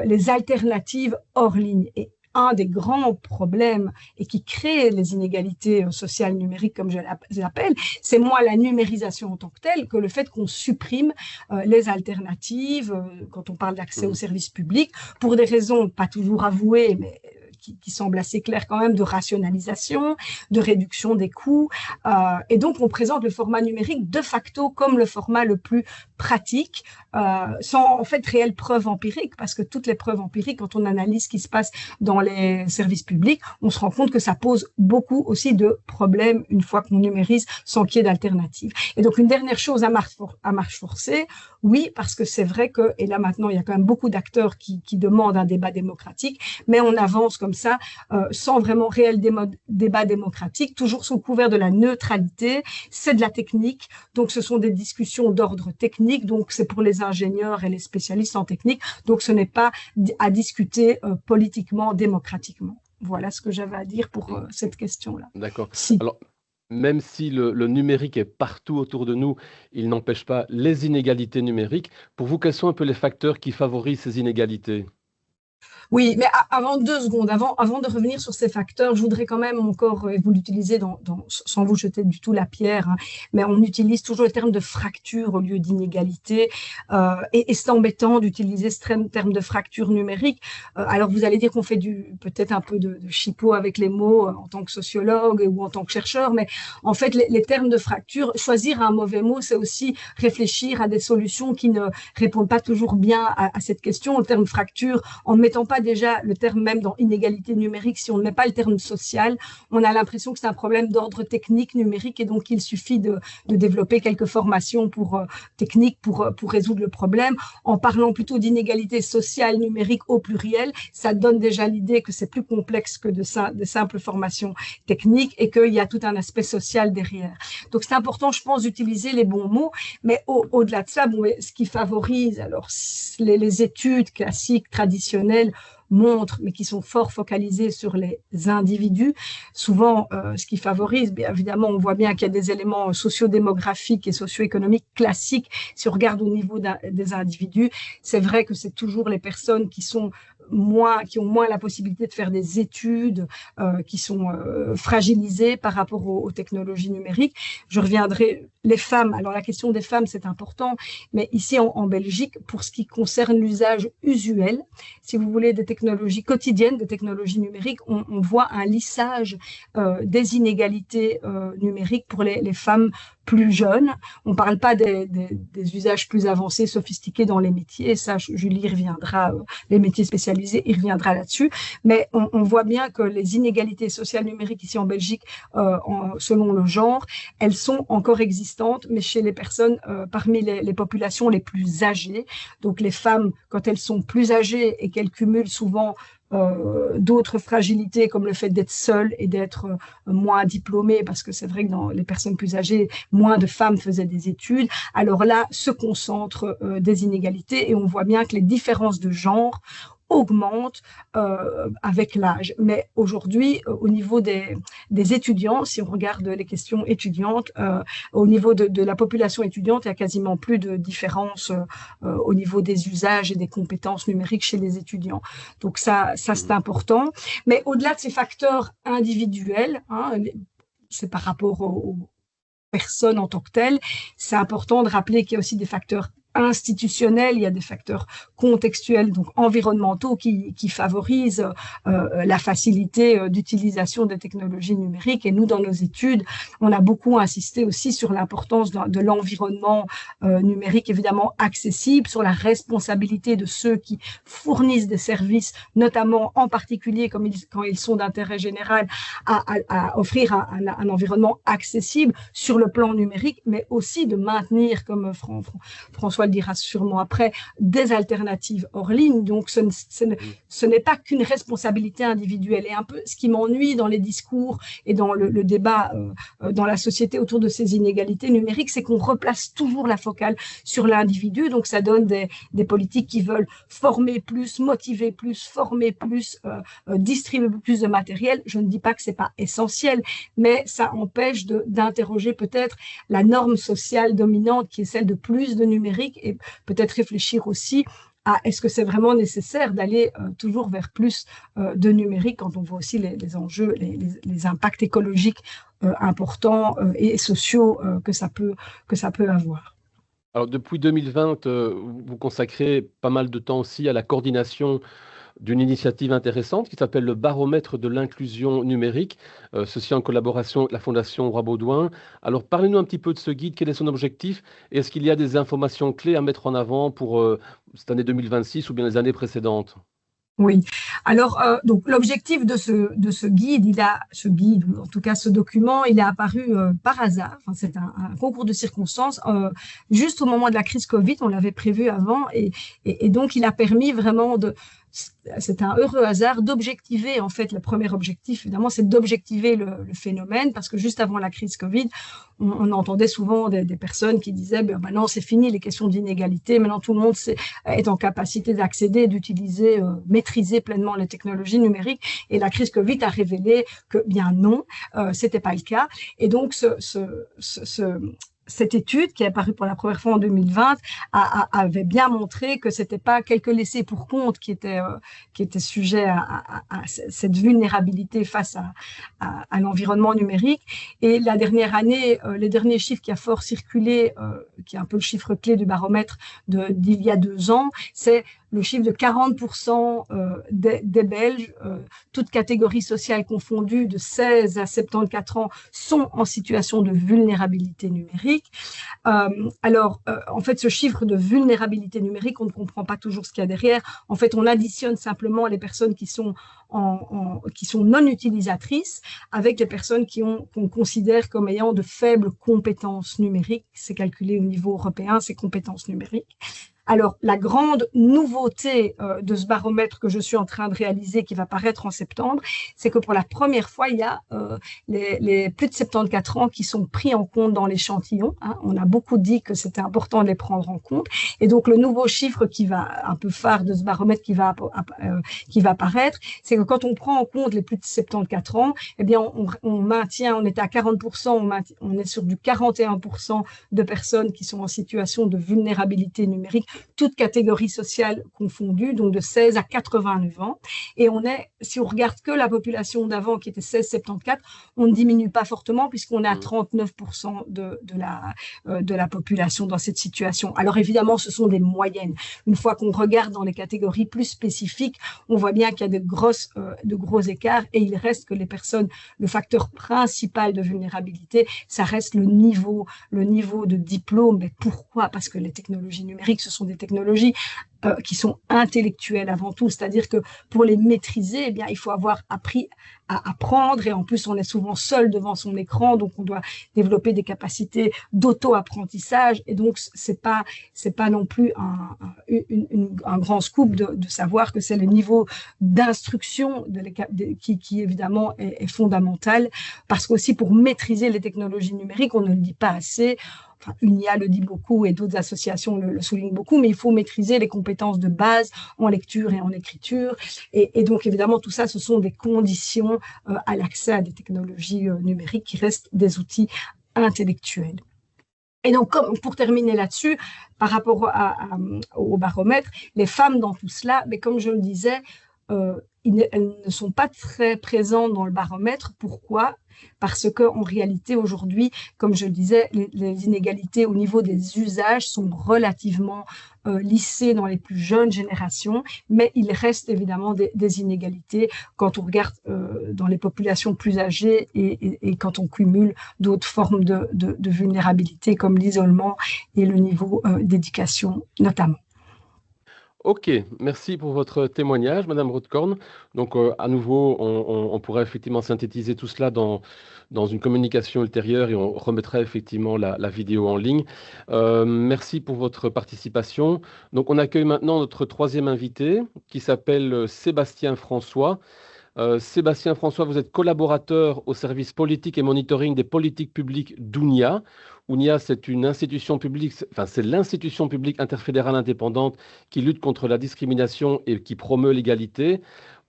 les alternatives hors ligne. Et un des grands problèmes et qui crée les inégalités sociales numériques, comme je les appelle, c'est moins la numérisation en tant que telle que le fait qu'on supprime les alternatives quand on parle d'accès aux services publics pour des raisons pas toujours avouées, mais qui semble assez clair quand même, de rationalisation, de réduction des coûts. Et donc, on présente le format numérique de facto comme le format le plus pratique, sans en fait réelle preuve empirique, parce que toutes les preuves empiriques, quand on analyse ce qui se passe dans les services publics, on se rend compte que ça pose beaucoup aussi de problèmes une fois qu'on numérise sans qu'il y ait d'alternative. Et donc, une dernière chose à marche forcée, oui, parce que c'est vrai que, et là maintenant, il y a quand même beaucoup d'acteurs qui demandent un débat démocratique, mais on avance comme ça, sans vraiment réel débat démocratique, toujours sous couvert de la neutralité. C'est de la technique, donc ce sont des discussions d'ordre technique, donc c'est pour les ingénieurs et les spécialistes en technique, donc ce n'est pas à discuter politiquement, démocratiquement. Voilà ce que j'avais à dire pour cette question-là. D'accord. Alors, même si le numérique est partout autour de nous, il n'empêche pas les inégalités numériques. Pour vous, quels sont un peu les facteurs qui favorisent ces inégalités ? Oui, mais avant 2 secondes, avant de revenir sur ces facteurs, je voudrais quand même encore, et vous l'utilisez sans vous jeter du tout la pierre, hein, mais on utilise toujours le terme de fracture au lieu d'inégalité, et c'est embêtant d'utiliser ce terme de fracture numérique. Alors vous allez dire qu'on fait peut-être un peu de chipot avec les mots en tant que sociologue ou en tant que chercheur, mais en fait les termes de fracture, choisir un mauvais mot, c'est aussi réfléchir à des solutions qui ne répondent pas toujours bien à cette question. Le terme fracture en mettant pas déjà le terme même dans inégalité numérique, si on ne met pas le terme social, on a l'impression que c'est un problème d'ordre technique numérique et donc il suffit de développer quelques formations techniques pour résoudre le problème. En parlant plutôt d'inégalité sociale numérique au pluriel, ça donne déjà l'idée que c'est plus complexe que de simples formations techniques et qu'il y a tout un aspect social derrière. Donc c'est important, je pense, d'utiliser les bons mots, mais au-delà de ça, bon, ce qui favorise, alors les études classiques, traditionnelles, montrent, mais qui sont fort focalisées sur les individus. Souvent, ce qui favorise, bien évidemment, on voit bien qu'il y a des éléments sociodémographiques et socio-économiques classiques. Si on regarde au niveau des individus, c'est vrai que c'est toujours les personnes qui ont moins la possibilité de faire des études, qui sont fragilisées par rapport aux technologies numériques. Je reviendrai, les femmes, alors la question des femmes, c'est important, mais ici en Belgique, pour ce qui concerne l'usage usuel, si vous voulez, des technologies quotidiennes, des technologies numériques, on voit un lissage des inégalités numériques pour les femmes plus jeunes. On ne parle pas des usages plus avancés, sophistiqués dans les métiers. Ça, Julie y reviendra, les métiers spécialisés, il reviendra là-dessus. Mais on voit bien que les inégalités sociales numériques ici en Belgique, selon le genre, elles sont encore existantes, mais chez les personnes parmi les populations les plus âgées. Donc les femmes, quand elles sont plus âgées et qu'elles cumulent souvent d'autres fragilités comme le fait d'être seule et d'être moins diplômée, parce que c'est vrai que dans les personnes plus âgées, moins de femmes faisaient des études. Alors là, se concentrent des inégalités et on voit bien que les différences de genre augmente avec l'âge. Mais aujourd'hui, au niveau des étudiants, si on regarde les questions étudiantes, au niveau de la population étudiante, il n'y a quasiment plus de différence au niveau des usages et des compétences numériques chez les étudiants. Donc ça c'est important. Mais au-delà de ces facteurs individuels, c'est par rapport aux personnes en tant que telles, c'est important de rappeler qu'il y a aussi des facteurs institutionnels, il y a des facteurs contextuels, donc environnementaux, qui favorisent la facilité d'utilisation des technologies numériques. Et nous, dans nos études, on a beaucoup insisté aussi sur l'importance de l'environnement numérique, évidemment accessible, sur la responsabilité de ceux qui fournissent des services, notamment en particulier quand ils sont d'intérêt général, à offrir un environnement accessible sur le plan numérique, mais aussi de maintenir, comme François le dira sûrement après, des alternatives hors ligne. Donc ce n'est pas qu'une responsabilité individuelle. Et un peu ce qui m'ennuie dans les discours et dans le débat dans la société autour de ces inégalités numériques, c'est qu'on replace toujours la focale sur l'individu. Donc ça donne des politiques qui veulent former plus, motiver plus, former plus, distribuer plus de matériel. Je ne dis pas que c'est pas essentiel, mais ça empêche d'interroger peut-être la norme sociale dominante qui est celle de plus de numérique, et peut-être réfléchir aussi à est-ce que c'est vraiment nécessaire d'aller toujours vers plus de numérique quand on voit aussi les enjeux, les impacts écologiques importants et sociaux que ça peut avoir. Alors depuis 2020, vous consacrez pas mal de temps aussi à la coordination d'une initiative intéressante qui s'appelle le baromètre de l'inclusion numérique, ceci en collaboration avec la Fondation Roi-Baudouin. Alors parlez-nous un petit peu de ce guide, quel est son objectif et est-ce qu'il y a des informations clés à mettre en avant pour cette année 2026 ou bien les années précédentes? Oui, alors donc l'objectif de ce guide, ou en tout cas ce document, il est apparu par hasard. Enfin, c'est un concours de circonstances. Juste au moment de la crise Covid, on l'avait prévu avant, et donc il a permis vraiment c'est un heureux hasard d'objectiver, en fait, le premier objectif, évidemment, c'est d'objectiver le phénomène, parce que juste avant la crise Covid, on entendait souvent des personnes qui disaient, maintenant c'est fini les questions d'inégalité, maintenant tout le monde est en capacité d'accéder, d'utiliser, maîtriser pleinement les technologies numériques, et la crise Covid a révélé que bien non, c'était pas le cas, et donc cette étude, qui est apparue pour la première fois en 2020, avait bien montré que c'était pas quelques laissés pour compte qui étaient sujets à cette vulnérabilité face à l'environnement numérique. Et la dernière année, les derniers chiffres qui a fort circulé, qui est un peu le chiffre clé du baromètre d'il y a 2 ans, c'est le chiffre de 40% des Belges, toutes catégories sociales confondues, de 16 à 74 ans, sont en situation de vulnérabilité numérique. En fait, ce chiffre de vulnérabilité numérique, on ne comprend pas toujours ce qu'il y a derrière. En fait, on additionne simplement les personnes qui sont non utilisatrices avec les personnes qu'on considère comme ayant de faibles compétences numériques. C'est calculé au niveau européen, ces compétences numériques. Alors, la grande nouveauté de ce baromètre que je suis en train de réaliser, qui va paraître en septembre, c'est que pour la première fois, il y a les plus de 74 ans qui sont pris en compte dans l'échantillon. On a beaucoup dit que c'était important de les prendre en compte. Et donc, le nouveau chiffre qui va, un peu phare de ce baromètre qui va apparaître, c'est que quand on prend en compte les plus de 74 ans, eh bien, on maintient, on était à 40%, on est sur du 41% de personnes qui sont en situation de vulnérabilité numérique, toutes catégories sociales confondues, donc de 16 à 89 ans. Et si on regarde que la population d'avant, qui était 16-74, on ne diminue pas fortement puisqu'on est à 39% de la population dans cette situation. Alors évidemment, ce sont des moyennes. Une fois qu'on regarde dans les catégories plus spécifiques, on voit bien qu'il y a de gros écarts, et il reste que les personnes, le facteur principal de vulnérabilité, ça reste le niveau de diplôme. Mais pourquoi? Parce que les technologies numériques, ce sont des technologies qui sont intellectuelles avant tout, c'est-à-dire que pour les maîtriser, eh bien, il faut avoir appris à apprendre, et en plus on est souvent seul devant son écran, donc on doit développer des capacités d'auto-apprentissage, et donc c'est pas non plus un grand scoop de savoir que c'est le niveau d'instruction qui évidemment est fondamental, parce qu'aussi pour maîtriser les technologies numériques, on ne le dit pas assez. Enfin, UNIA le dit beaucoup et d'autres associations le soulignent beaucoup, mais il faut maîtriser les compétences de base en lecture et en écriture. Et donc, évidemment, tout ça, ce sont des conditions à l'accès à des technologies numériques qui restent des outils intellectuels. Et donc, pour terminer là-dessus, par rapport au baromètre, les femmes dans tout cela, mais comme je le disais, elles ne sont pas très présentes dans le baromètre. Pourquoi? Parce qu'en réalité, aujourd'hui, comme je le disais, les inégalités au niveau des usages sont relativement lissées dans les plus jeunes générations, mais il reste évidemment des inégalités quand on regarde dans les populations plus âgées et quand on cumule d'autres formes de vulnérabilité comme l'isolement et le niveau d'éducation notamment. Ok, merci pour votre témoignage, Madame Rothkorn. Donc, à nouveau, on pourrait effectivement synthétiser tout cela dans une communication ultérieure, et on remettra effectivement la vidéo en ligne. Merci pour votre participation. Donc, on accueille maintenant notre troisième invité qui s'appelle Sébastien François. Sébastien François, vous êtes collaborateur au service politique et monitoring des politiques publiques d'UNIA. UNIA, c'est une institution publique, enfin, c'est l'institution publique interfédérale indépendante qui lutte contre la discrimination et qui promeut l'égalité.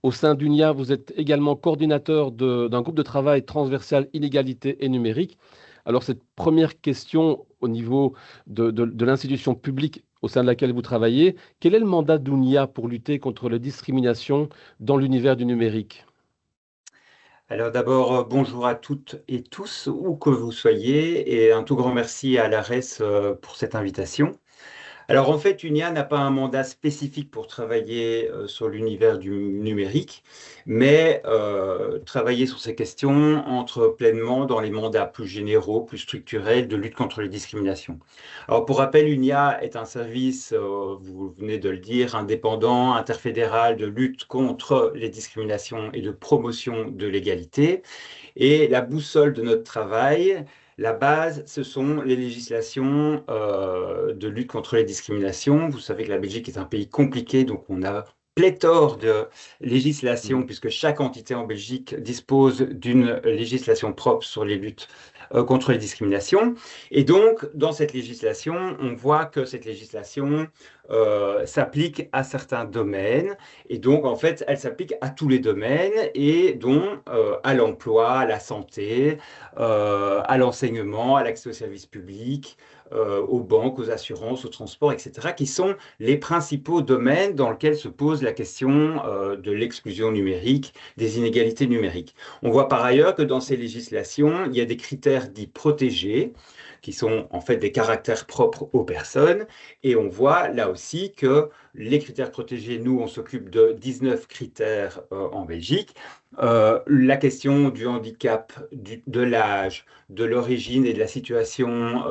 Au sein d'UNIA, vous êtes également coordinateur d'un groupe de travail transversal inégalité et numérique. Alors, cette première question au niveau de l'institution publique au sein de laquelle vous travaillez, quel est le mandat d'UNIA pour lutter contre les discriminations dans l'univers du numérique ? Alors d'abord, bonjour à toutes et tous, où que vous soyez, et un tout grand merci à l'ARES pour cette invitation. Alors en fait, UNIA n'a pas un mandat spécifique pour travailler sur l'univers du numérique, mais travailler sur ces questions entre pleinement dans les mandats plus généraux, plus structurels de lutte contre les discriminations. Alors pour rappel, UNIA est un service, vous venez de le dire, indépendant, interfédéral de lutte contre les discriminations et de promotion de l'égalité. Et la boussole de notre travail, la base, ce sont les législations de lutte contre les discriminations. Vous savez que la Belgique est un pays compliqué, donc on a pléthore de législations, puisque chaque entité en Belgique dispose d'une législation propre sur les luttes contre les discriminations. Et donc, dans cette législation, on voit que cette législation s'applique à certains domaines. Et donc, en fait, elle s'applique à tous les domaines, et dont à l'emploi, à la santé, à l'enseignement, à l'accès aux services publics, aux banques, aux assurances, au transport, etc., qui sont les principaux domaines dans lesquels se pose la question de l'exclusion numérique, des inégalités numériques. On voit par ailleurs que dans ces législations, il y a des critères critères dits protégés, qui sont en fait des caractères propres aux personnes. Et on voit là aussi que les critères protégés, nous, on s'occupe de 19 critères en Belgique. La question du handicap, de l'âge, de l'origine et de la situation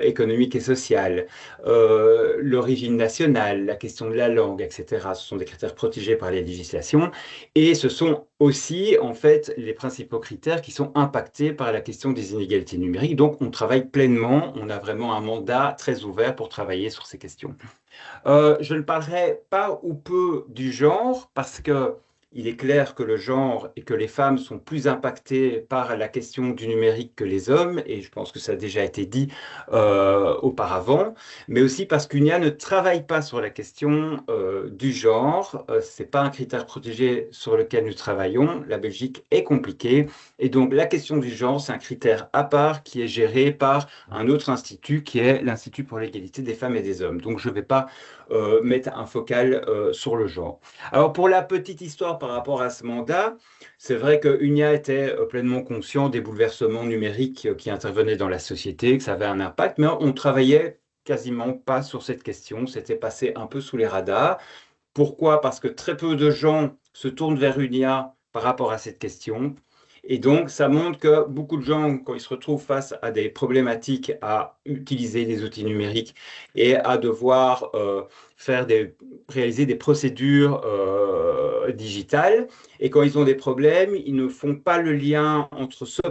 économique et sociale, l'origine nationale, la question de la langue, etc. Ce sont des critères protégés par les législations et ce sont aussi en fait les principaux critères qui sont impactés par la question des inégalités numériques. Donc on travaille pleinement, on a vraiment un mandat très ouvert pour travailler sur ces questions. Je ne parlerai pas ou peu du genre parce que il est clair que le genre et que les femmes sont plus impactées par la question du numérique que les hommes, et je pense que ça a déjà été dit auparavant, mais aussi parce qu'UNIA ne travaille pas sur la question du genre. Ce n'est pas un critère protégé sur lequel nous travaillons. La Belgique est compliquée, et donc la question du genre, c'est un critère à part qui est géré par un autre institut qui est l'Institut pour l'égalité des femmes et des hommes. Donc je ne vais pas mettre un focal sur le genre. Alors pour la petite histoire par rapport à ce mandat, c'est vrai que UNIA était pleinement conscient des bouleversements numériques qui intervenaient dans la société, que ça avait un impact, mais on travaillait quasiment pas sur cette question, c'était passé un peu sous les radars. Pourquoi? Parce que très peu de gens se tournent vers UNIA par rapport à cette question. Et donc, ça montre que beaucoup de gens, quand ils se retrouvent face à des problématiques à utiliser les outils numériques et à devoir réaliser des procédures digitales, et quand ils ont des problèmes, ils ne font pas le lien entre ce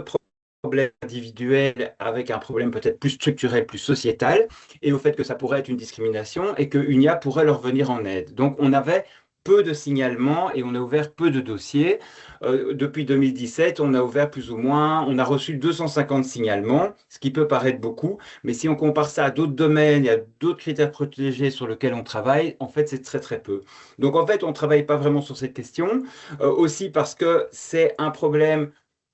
problème individuel avec un problème peut-être plus structurel, plus sociétal, et au fait que ça pourrait être une discrimination et que UNIA pourrait leur venir en aide. Donc, on avait peu de signalements et on a ouvert peu de dossiers. Depuis 2017, on a ouvert plus ou moins, on a reçu 250 signalements, ce qui peut paraître beaucoup, mais si on compare ça à d'autres domaines et à d'autres critères protégés sur lesquels on travaille, en fait, c'est très très peu. Donc en fait, on ne travaille pas vraiment sur cette question, aussi parce que c'est un problème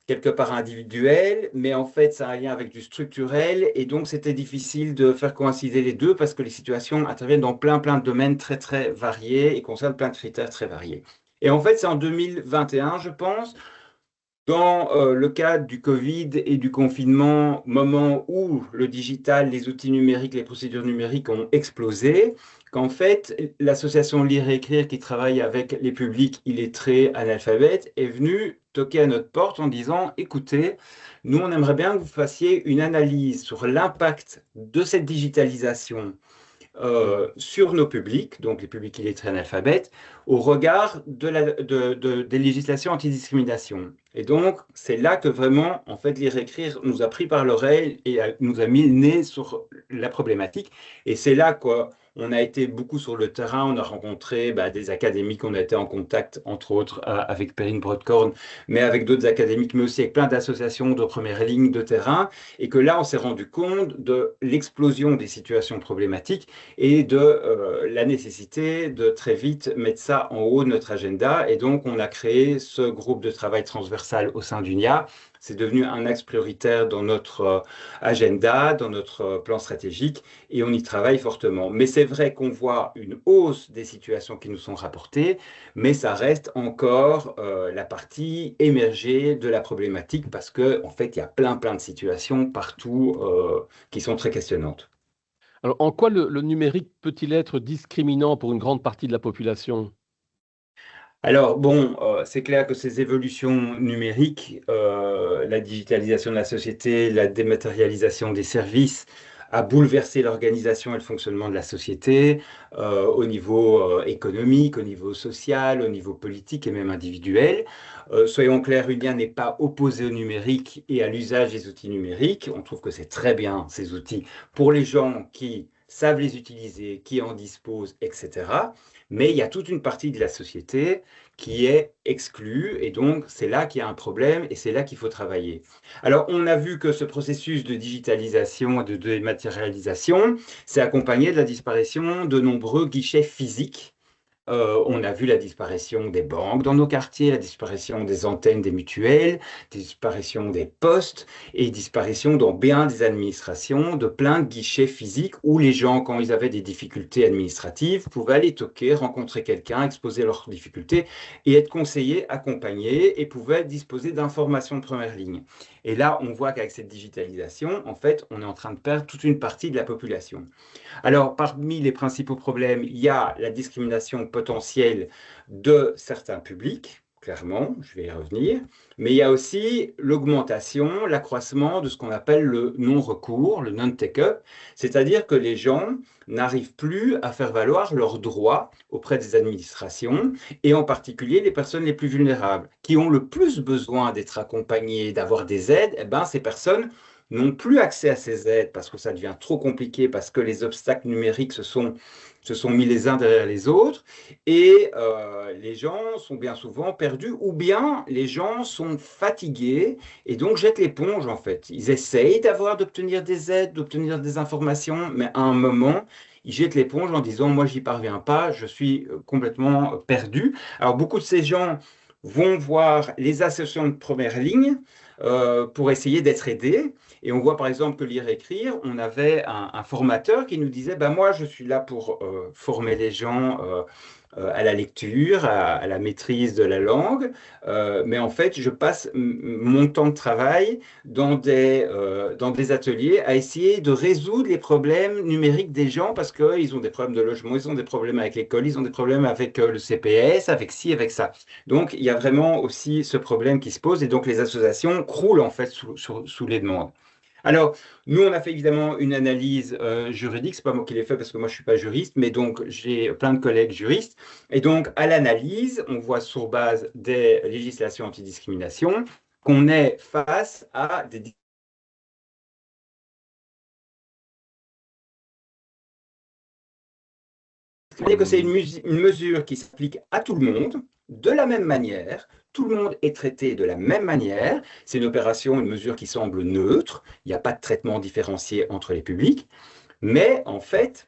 quelque part individuel, mais en fait, ça a un lien avec du structurel, et donc c'était difficile de faire coïncider les deux parce que les situations interviennent dans plein de domaines très très variés et concernent plein de critères très variés. Et en fait, c'est en 2021, je pense, dans le cadre du Covid et du confinement, moment où le digital, les outils numériques, les procédures numériques ont explosé, qu'en fait, l'association Lire et Écrire qui travaille avec les publics illettrés, analphabètes, est venue toquer à notre porte en disant, écoutez, nous, on aimerait bien que vous fassiez une analyse sur l'impact de cette digitalisation sur nos publics, donc les publics illettrés analphabètes, au regard des législations antidiscrimination. Et donc, c'est là que vraiment, en fait, Lire et Écrire nous a pris par l'oreille et nous a mis le nez sur la problématique. Et c'est là qu'on a été beaucoup sur le terrain, on a rencontré des académiques, on a été en contact, entre autres, avec Perrine Brodkorn, mais avec d'autres académiques, mais aussi avec plein d'associations de première ligne de terrain, et que là, on s'est rendu compte de l'explosion des situations problématiques et de la nécessité de très vite mettre ça en haut de notre agenda. Et donc, on a créé ce groupe de travail transversal au sein d'UNIA. C'est devenu un axe prioritaire dans notre agenda, dans notre plan stratégique, et on y travaille fortement. Mais c'est vrai qu'on voit une hausse des situations qui nous sont rapportées, mais ça reste encore la partie émergée de la problématique parce qu'en fait, il y a plein de situations partout qui sont très questionnantes. Alors, en quoi le numérique peut-il être discriminant pour une grande partie de la population? Alors, bon, c'est clair que ces évolutions numériques, la digitalisation de la société, la dématérialisation des services, a bouleversé l'organisation et le fonctionnement de la société au niveau économique, au niveau social, au niveau politique et même individuel. Soyons clairs, UNIA n'est pas opposé au numérique et à l'usage des outils numériques. On trouve que c'est très bien, ces outils, pour les gens qui savent les utiliser, qui en disposent, etc. Mais il y a toute une partie de la société qui est exclue, et donc c'est là qu'il y a un problème et c'est là qu'il faut travailler. Alors, on a vu que ce processus de digitalisation et de dématérialisation s'est accompagné de la disparition de nombreux guichets physiques On a vu la disparition des banques dans nos quartiers, la disparition des antennes des mutuelles, disparition des postes et disparition dans bien des administrations de plein de guichets physiques où les gens, quand ils avaient des difficultés administratives, pouvaient aller toquer, rencontrer quelqu'un, exposer leurs difficultés et être conseillés, accompagnés et pouvaient disposer d'informations de première ligne. Et là, on voit qu'avec cette digitalisation, en fait, on est en train de perdre toute une partie de la population. Alors, parmi les principaux problèmes, il y a la discrimination potentielle de certains publics, clairement, je vais y revenir, mais il y a aussi l'augmentation, l'accroissement de ce qu'on appelle le non-recours, le non-take-up, c'est-à-dire que les gens n'arrivent plus à faire valoir leurs droits auprès des administrations, et en particulier les personnes les plus vulnérables, qui ont le plus besoin d'être accompagnées, d'avoir des aides. Eh ben, ces personnes n'ont plus accès à ces aides parce que ça devient trop compliqué, parce que les obstacles numériques se sont mis les uns derrière les autres, et les gens sont bien souvent perdus, ou bien les gens sont fatigués et donc jettent l'éponge en fait. Ils essayent d'obtenir des aides, d'obtenir des informations, mais à un moment, ils jettent l'éponge en disant « moi, j'y parviens pas, je suis complètement perdu ». Alors, beaucoup de ces gens vont voir les associations de première ligne pour essayer d'être aidés. Et on voit par exemple que lire-écrire, on avait un formateur qui nous disait « moi, je suis là pour former les gens à la lecture, à la maîtrise de la langue, mais en fait, je passe mon temps de travail dans des ateliers à essayer de résoudre les problèmes numériques des gens parce qu'ils ont des problèmes de logement, ils ont des problèmes avec l'école, ils ont des problèmes avec le CPS, avec ci, avec ça. » Donc, il y a vraiment aussi ce problème qui se pose et donc les associations croulent en fait sous les demandes. Alors, nous, on a fait évidemment une analyse juridique. C'est pas moi qui l'ai fait parce que moi, je suis pas juriste, mais donc j'ai plein de collègues juristes. Et donc, à l'analyse, on voit sur base des législations antidiscrimination qu'on est face à des c'est-à-dire que c'est une mesure qui s'applique à tout le monde, de la même manière. Tout le monde est traité de la même manière. C'est une opération, une mesure qui semble neutre. Il n'y a pas de traitement différencié entre les publics. Mais en fait,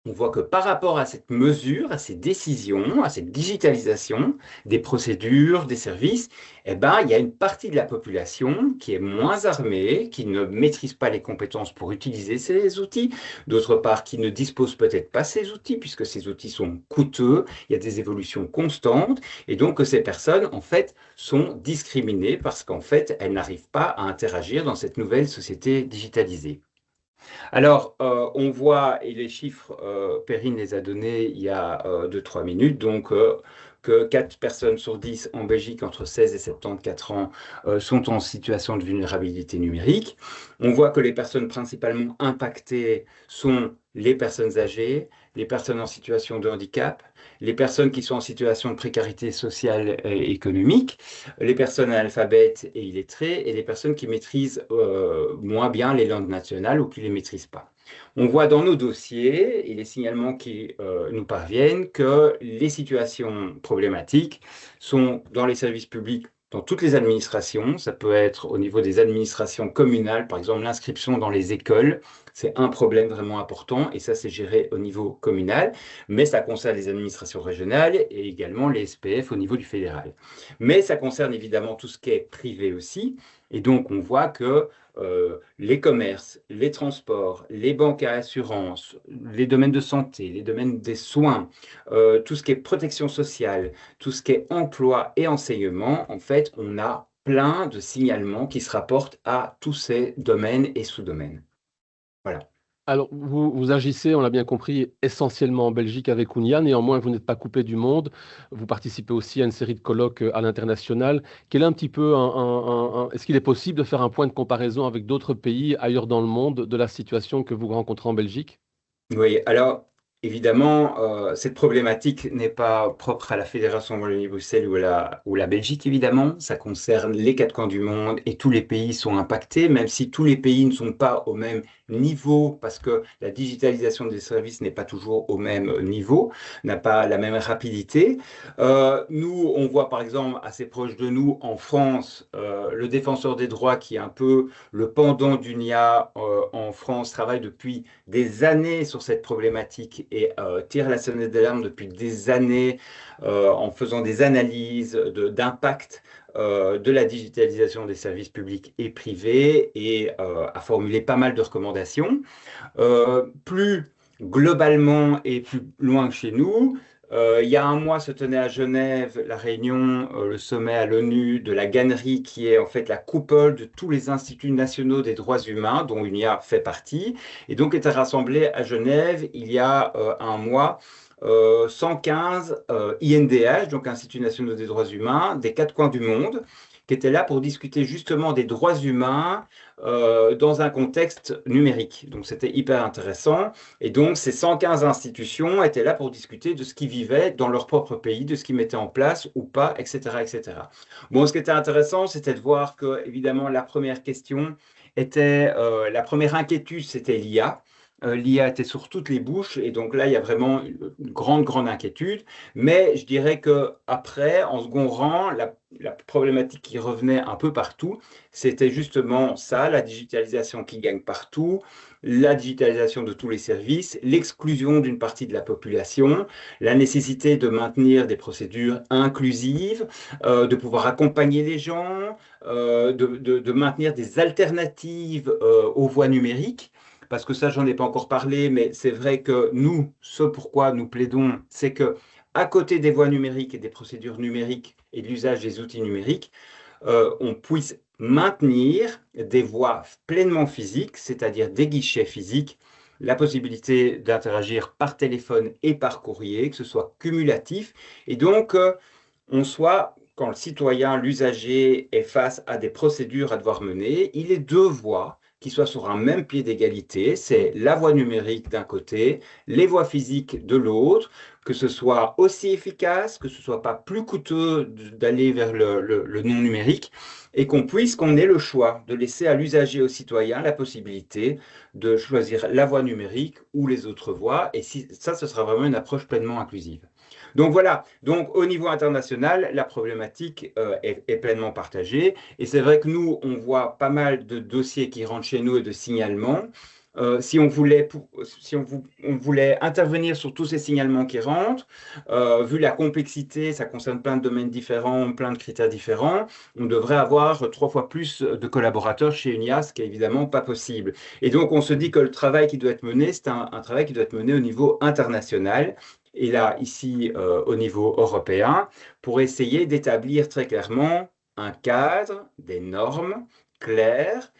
on voit que par rapport à cette mesure, à ces décisions, à cette digitalisation des procédures, des services, eh ben, il y a une partie de la population qui est moins armée, qui ne maîtrise pas les compétences pour utiliser ces outils, d'autre part qui ne dispose peut-être pas ces outils, puisque ces outils sont coûteux, il y a des évolutions constantes, et donc ces personnes, en fait, sont discriminées parce qu'en fait, elles n'arrivent pas à interagir dans cette nouvelle société digitalisée. Alors, on voit, et les chiffres, Perrine les a donnés il y a 2-3 minutes, donc que 4 personnes sur 10 en Belgique entre 16 et 74 ans sont en situation de vulnérabilité numérique. On voit que les personnes principalement impactées sont les personnes âgées, les personnes en situation de handicap, les personnes qui sont en situation de précarité sociale et économique, les personnes analphabètes et illettrées, et les personnes qui maîtrisent moins bien les langues nationales ou qui ne les maîtrisent pas. On voit dans nos dossiers et les signalements qui nous parviennent que les situations problématiques sont dans les services publics, dans toutes les administrations. Ça peut être au niveau des administrations communales, par exemple l'inscription dans les écoles. C'est un problème vraiment important et ça, c'est géré au niveau communal, mais ça concerne les administrations régionales et également les SPF au niveau du fédéral. Mais ça concerne évidemment tout ce qui est privé aussi. Et donc, on voit que les commerces, les transports, les banques à assurance, les domaines de santé, les domaines des soins, tout ce qui est protection sociale, tout ce qui est emploi et enseignement, en fait, on a plein de signalements qui se rapportent à tous ces domaines et sous-domaines. Voilà. Alors, vous agissez, on l'a bien compris, essentiellement en Belgique avec Ounia. Néanmoins, vous n'êtes pas coupé du monde. Vous participez aussi à une série de colloques à l'international. Quel est un petit peu est-ce qu'il est possible de faire un point de comparaison avec d'autres pays ailleurs dans le monde de la situation que vous rencontrez en Belgique? Oui, alors évidemment, cette problématique n'est pas propre à la Fédération Wallonie-Bruxelles ou la Belgique, évidemment. Ça concerne les 4 coins du monde et tous les pays sont impactés, même si tous les pays ne sont pas au même niveau, parce que la digitalisation des services n'est pas toujours au même niveau, n'a pas la même rapidité. Nous, on voit par exemple assez proche de nous, en France, le défenseur des droits, qui est un peu le pendant d'UNIA en France, travaille depuis des années sur cette problématique et tire la sonnette d'alarme depuis des années en faisant des analyses d'impact de la digitalisation des services publics et privés et a formulé pas mal de recommandations. Plus globalement et plus loin que chez nous, il y a un mois se tenait à Genève la réunion, le sommet à l'ONU de la GANRI, qui est en fait la coupole de tous les instituts nationaux des droits humains, dont UNIA fait partie, et donc était rassemblé à Genève il y a un mois 115 INDH, donc Instituts nationaux des droits humains, des quatre coins du monde, qui étaient là pour discuter justement des droits humains dans un contexte numérique. Donc c'était hyper intéressant. Et donc ces 115 institutions étaient là pour discuter de ce qu'ils vivaient dans leur propre pays, de ce qu'ils mettaient en place ou pas, etc., etc. Bon, ce qui était intéressant, c'était de voir que, évidemment, la première question était, la première inquiétude, c'était l'IA. L'IA était sur toutes les bouches et donc là, il y a vraiment une grande inquiétude. Mais je dirais qu'après, en second rang, la problématique qui revenait un peu partout, c'était justement ça, la digitalisation qui gagne partout, la digitalisation de tous les services, l'exclusion d'une partie de la population, la nécessité de maintenir des procédures inclusives, de pouvoir accompagner les gens, de maintenir des alternatives aux voies numériques. Parce que ça, j'en ai pas encore parlé, mais c'est vrai que nous, ce pourquoi nous plaidons, c'est que à côté des voies numériques et des procédures numériques et de l'usage des outils numériques, on puisse maintenir des voies pleinement physiques, c'est-à-dire des guichets physiques, la possibilité d'interagir par téléphone et par courrier, que ce soit cumulatif, et donc on soit, quand le citoyen, l'usager est face à des procédures à devoir mener, il est deux voies qui soient sur un même pied d'égalité, c'est la voie numérique d'un côté, les voies physiques de l'autre, que ce soit aussi efficace, que ce soit pas plus coûteux d'aller vers le non numérique, et qu'on ait le choix de laisser à l'usager, au citoyen, la possibilité de choisir la voie numérique ou les autres voies, et ça, ce sera vraiment une approche pleinement inclusive. Donc voilà, donc au niveau international, la problématique est pleinement partagée. Et c'est vrai que nous, on voit pas mal de dossiers qui rentrent chez nous et de signalements. Si on voulait intervenir sur tous ces signalements qui rentrent, vu la complexité, ça concerne plein de domaines différents, plein de critères différents, on devrait avoir 3 fois plus de collaborateurs chez UNIA, ce qui est évidemment pas possible. Et donc, on se dit que le travail qui doit être mené, c'est un travail qui doit être mené au niveau international. Et là, ici, au niveau européen, pour essayer d'établir très clairement un cadre, des normes claires,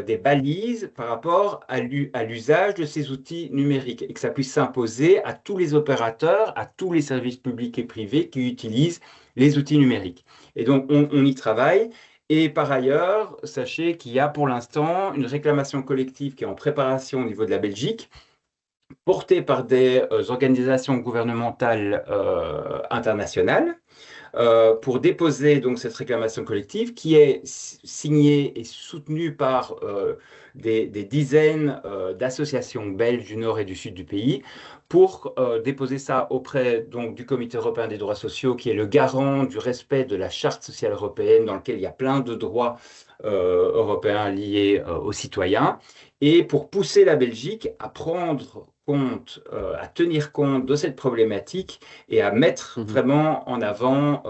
des balises par rapport à l'usage de ces outils numériques et que ça puisse s'imposer à tous les opérateurs, à tous les services publics et privés qui utilisent les outils numériques. Et donc, on y travaille. Et par ailleurs, sachez qu'il y a pour l'instant une réclamation collective qui est en préparation au niveau de la Belgique, portée par des organisations gouvernementales internationales, pour déposer donc cette réclamation collective qui est signée et soutenue par des dizaines d'associations belges du nord et du sud du pays, pour déposer ça auprès donc, du Comité européen des droits sociaux, qui est le garant du respect de la Charte sociale européenne, dans lequel il y a plein de droits européens liés aux citoyens, et pour pousser la Belgique à prendre compte, à tenir compte de cette problématique et à mettre vraiment en avant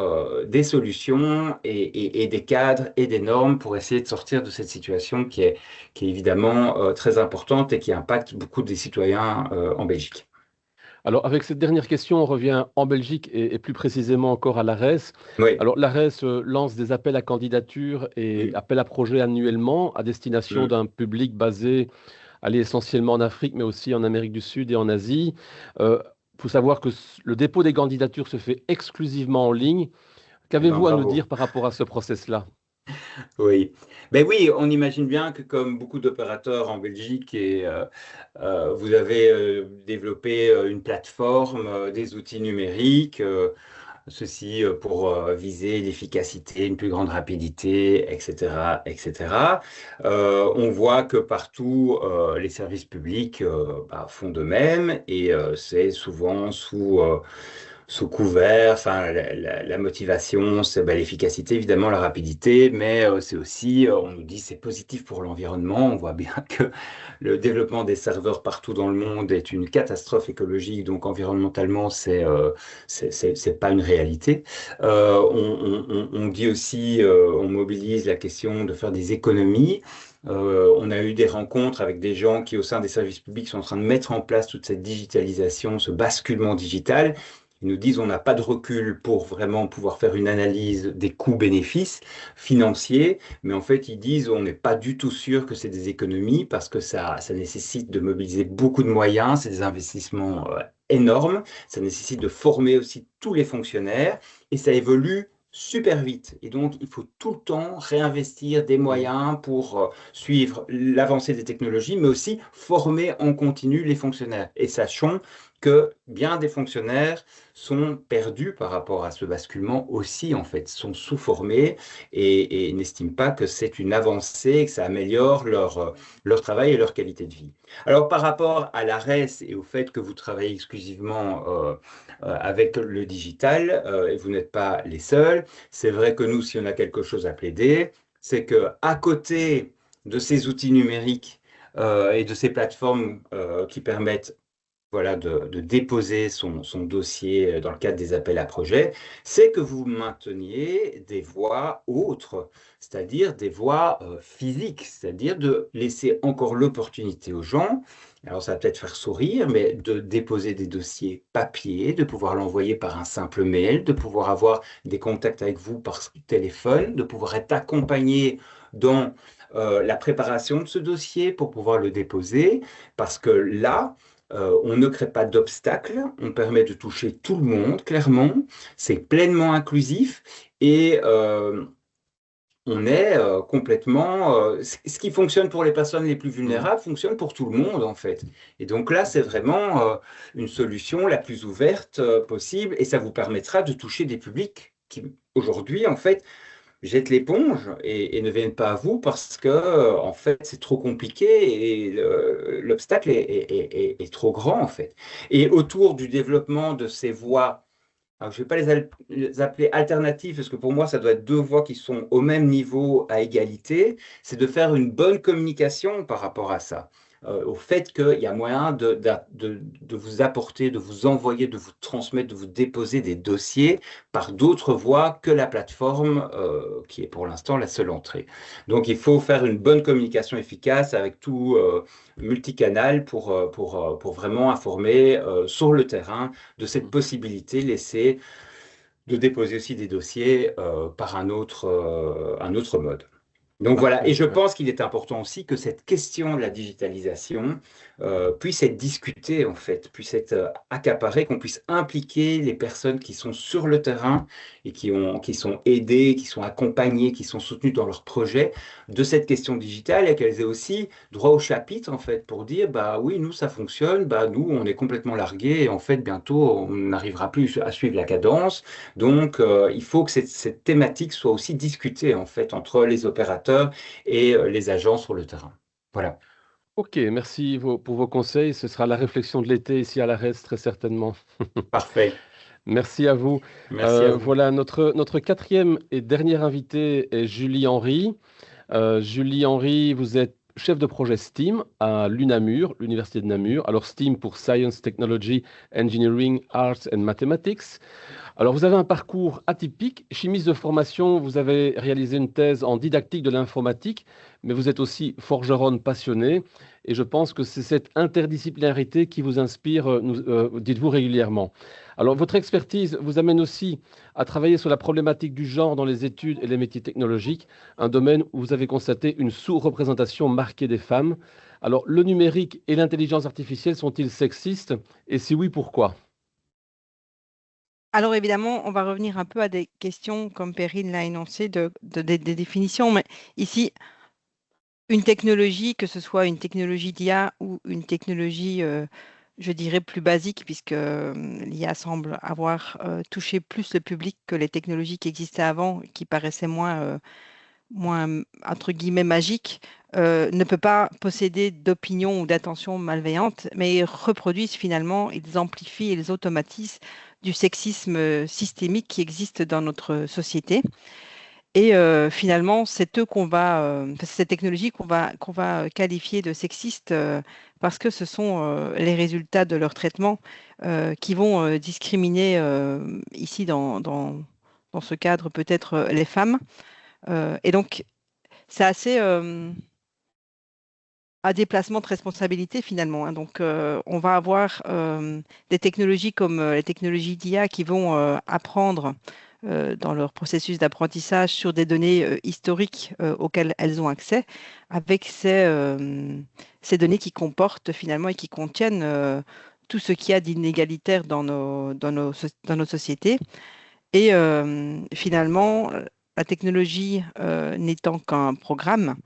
des solutions et des cadres et des normes pour essayer de sortir de cette situation qui est évidemment très importante et qui impacte beaucoup des citoyens en Belgique. Alors, avec cette dernière question, on revient en Belgique et plus précisément encore à l'ARES. Oui. Alors, l'ARES lance des appels à candidature et appels à projets annuellement à destination d'un public basé essentiellement en Afrique, mais aussi en Amérique du Sud et en Asie. Il faut savoir que le dépôt des candidatures se fait exclusivement en ligne. Qu'avez-vous à nous dire par rapport à ce process-là? Oui, ben oui, on imagine bien que comme beaucoup d'opérateurs en Belgique, vous avez développé une plateforme, des outils numériques, ceci pour viser l'efficacité, une plus grande rapidité, etc., etc. On voit que partout, les services publics font de même et c'est souvent sous sous couvert. Enfin, la motivation, c'est l'efficacité, évidemment, la rapidité, mais c'est aussi, on nous dit, c'est positif pour l'environnement. On voit bien que le développement des serveurs partout dans le monde est une catastrophe écologique, donc environnementalement, c'est pas une réalité. On dit aussi, on mobilise la question de faire des économies. On a eu des rencontres avec des gens qui, au sein des services publics, sont en train de mettre en place toute cette digitalisation, ce basculement digital. Ils nous disent on n'a pas de recul pour vraiment pouvoir faire une analyse des coûts-bénéfices financiers, mais en fait, ils disent on n'est pas du tout sûr que c'est des économies parce que ça nécessite de mobiliser beaucoup de moyens, c'est des investissements énormes, ça nécessite de former aussi tous les fonctionnaires et ça évolue super vite. Et donc, il faut tout le temps réinvestir des moyens pour suivre l'avancée des technologies, mais aussi former en continu les fonctionnaires. Et sachons que bien des fonctionnaires sont perdus par rapport à ce basculement aussi, en fait, sont sous-formés et n'estiment pas que c'est une avancée, que ça améliore leur travail et leur qualité de vie. Alors, par rapport à l'ARES et au fait que vous travaillez exclusivement avec le digital, et vous n'êtes pas les seuls, c'est vrai que nous, si on a quelque chose à plaider, c'est que à côté de ces outils numériques et de ces plateformes qui permettent voilà, de déposer son dossier dans le cadre des appels à projets, c'est que vous mainteniez des voies autres, c'est-à-dire des voies physiques, c'est-à-dire de laisser encore l'opportunité aux gens, alors ça va peut-être faire sourire, mais de déposer des dossiers papier, de pouvoir l'envoyer par un simple mail, de pouvoir avoir des contacts avec vous par téléphone, de pouvoir être accompagné dans la préparation de ce dossier pour pouvoir le déposer, parce que là, on ne crée pas d'obstacles, on permet de toucher tout le monde, clairement, c'est pleinement inclusif et on est complètement... ce qui fonctionne pour les personnes les plus vulnérables fonctionne pour tout le monde, en fait. Et donc là, c'est vraiment une solution la plus ouverte possible et ça vous permettra de toucher des publics qui, aujourd'hui, en fait, jettent l'éponge et ne viennent pas à vous parce que en fait c'est trop compliqué et l'obstacle est trop grand en fait. Et autour du développement de ces voies, alors je ne vais pas les appeler alternatives parce que pour moi ça doit être deux voies qui sont au même niveau à égalité, c'est de faire une bonne communication par rapport à ça. Au fait qu'il y a moyen de vous apporter, de vous envoyer, de vous transmettre, de vous déposer des dossiers par d'autres voies que la plateforme qui est pour l'instant la seule entrée. Donc il faut faire une bonne communication efficace avec tout multicanal pour vraiment informer sur le terrain de cette possibilité laissée de déposer aussi des dossiers par un autre mode. Donc voilà, et je pense qu'il est important aussi que cette question de la digitalisation puisse être discutée en fait, puisse être accaparée, qu'on puisse impliquer les personnes qui sont sur le terrain et qui sont aidées, qui sont accompagnées, qui sont soutenues dans leurs projets de cette question digitale et qu'elles aient aussi droit au chapitre en fait pour dire bah oui, nous ça fonctionne, bah nous on est complètement largués et en fait bientôt on n'arrivera plus à suivre la cadence. Donc il faut que cette thématique soit aussi discutée en fait entre les opérateurs et les agents sur le terrain. Voilà. Ok, merci pour vos conseils. Ce sera la réflexion de l'été ici à l'ARES, très certainement. Parfait. Merci à vous. Merci à vous. Voilà, notre quatrième et dernière invitée est Julie Henry. Julie Henry, vous êtes chef de projet STEAM à l'UNAMUR, l'Université de Namur. Alors STEAM pour Science, Technology, Engineering, Arts and Mathematics. Alors, vous avez un parcours atypique. Chimiste de formation, vous avez réalisé une thèse en didactique de l'informatique, mais vous êtes aussi forgeronne passionnée. Et je pense que c'est cette interdisciplinarité qui vous inspire, dites-vous régulièrement. Alors, votre expertise vous amène aussi à travailler sur la problématique du genre dans les études et les métiers technologiques, un domaine où vous avez constaté une sous-représentation marquée des femmes. Alors, le numérique et l'intelligence artificielle sont-ils sexistes? Et si oui, pourquoi? Alors évidemment, on va revenir un peu à des questions, comme Perrine l'a énoncé, des définitions. Mais ici, une technologie, que ce soit une technologie d'IA ou une technologie, je dirais, plus basique, puisque l'IA semble avoir touché plus le public que les technologies qui existaient avant, qui paraissaient moins entre guillemets, magique, ne peut pas posséder d'opinion ou d'intention malveillante, mais ils reproduisent finalement, ils amplifient, ils automatisent du sexisme systémique qui existe dans notre société. Et finalement, c'est eux c'est ces technologies qu'on va qualifier de sexistes parce que ce sont les résultats de leur traitement qui vont discriminer ici dans ce cadre peut-être les femmes. Et donc, c'est assez un déplacement de responsabilité finalement, hein. Donc, on va avoir des technologies comme les technologies d'IA qui vont apprendre dans leur processus d'apprentissage sur des données historiques auxquelles elles ont accès, avec ces données qui comportent finalement et qui contiennent tout ce qu'il y a d'inégalitaire dans nos sociétés. Et finalement, la technologie n'étant qu'un programme,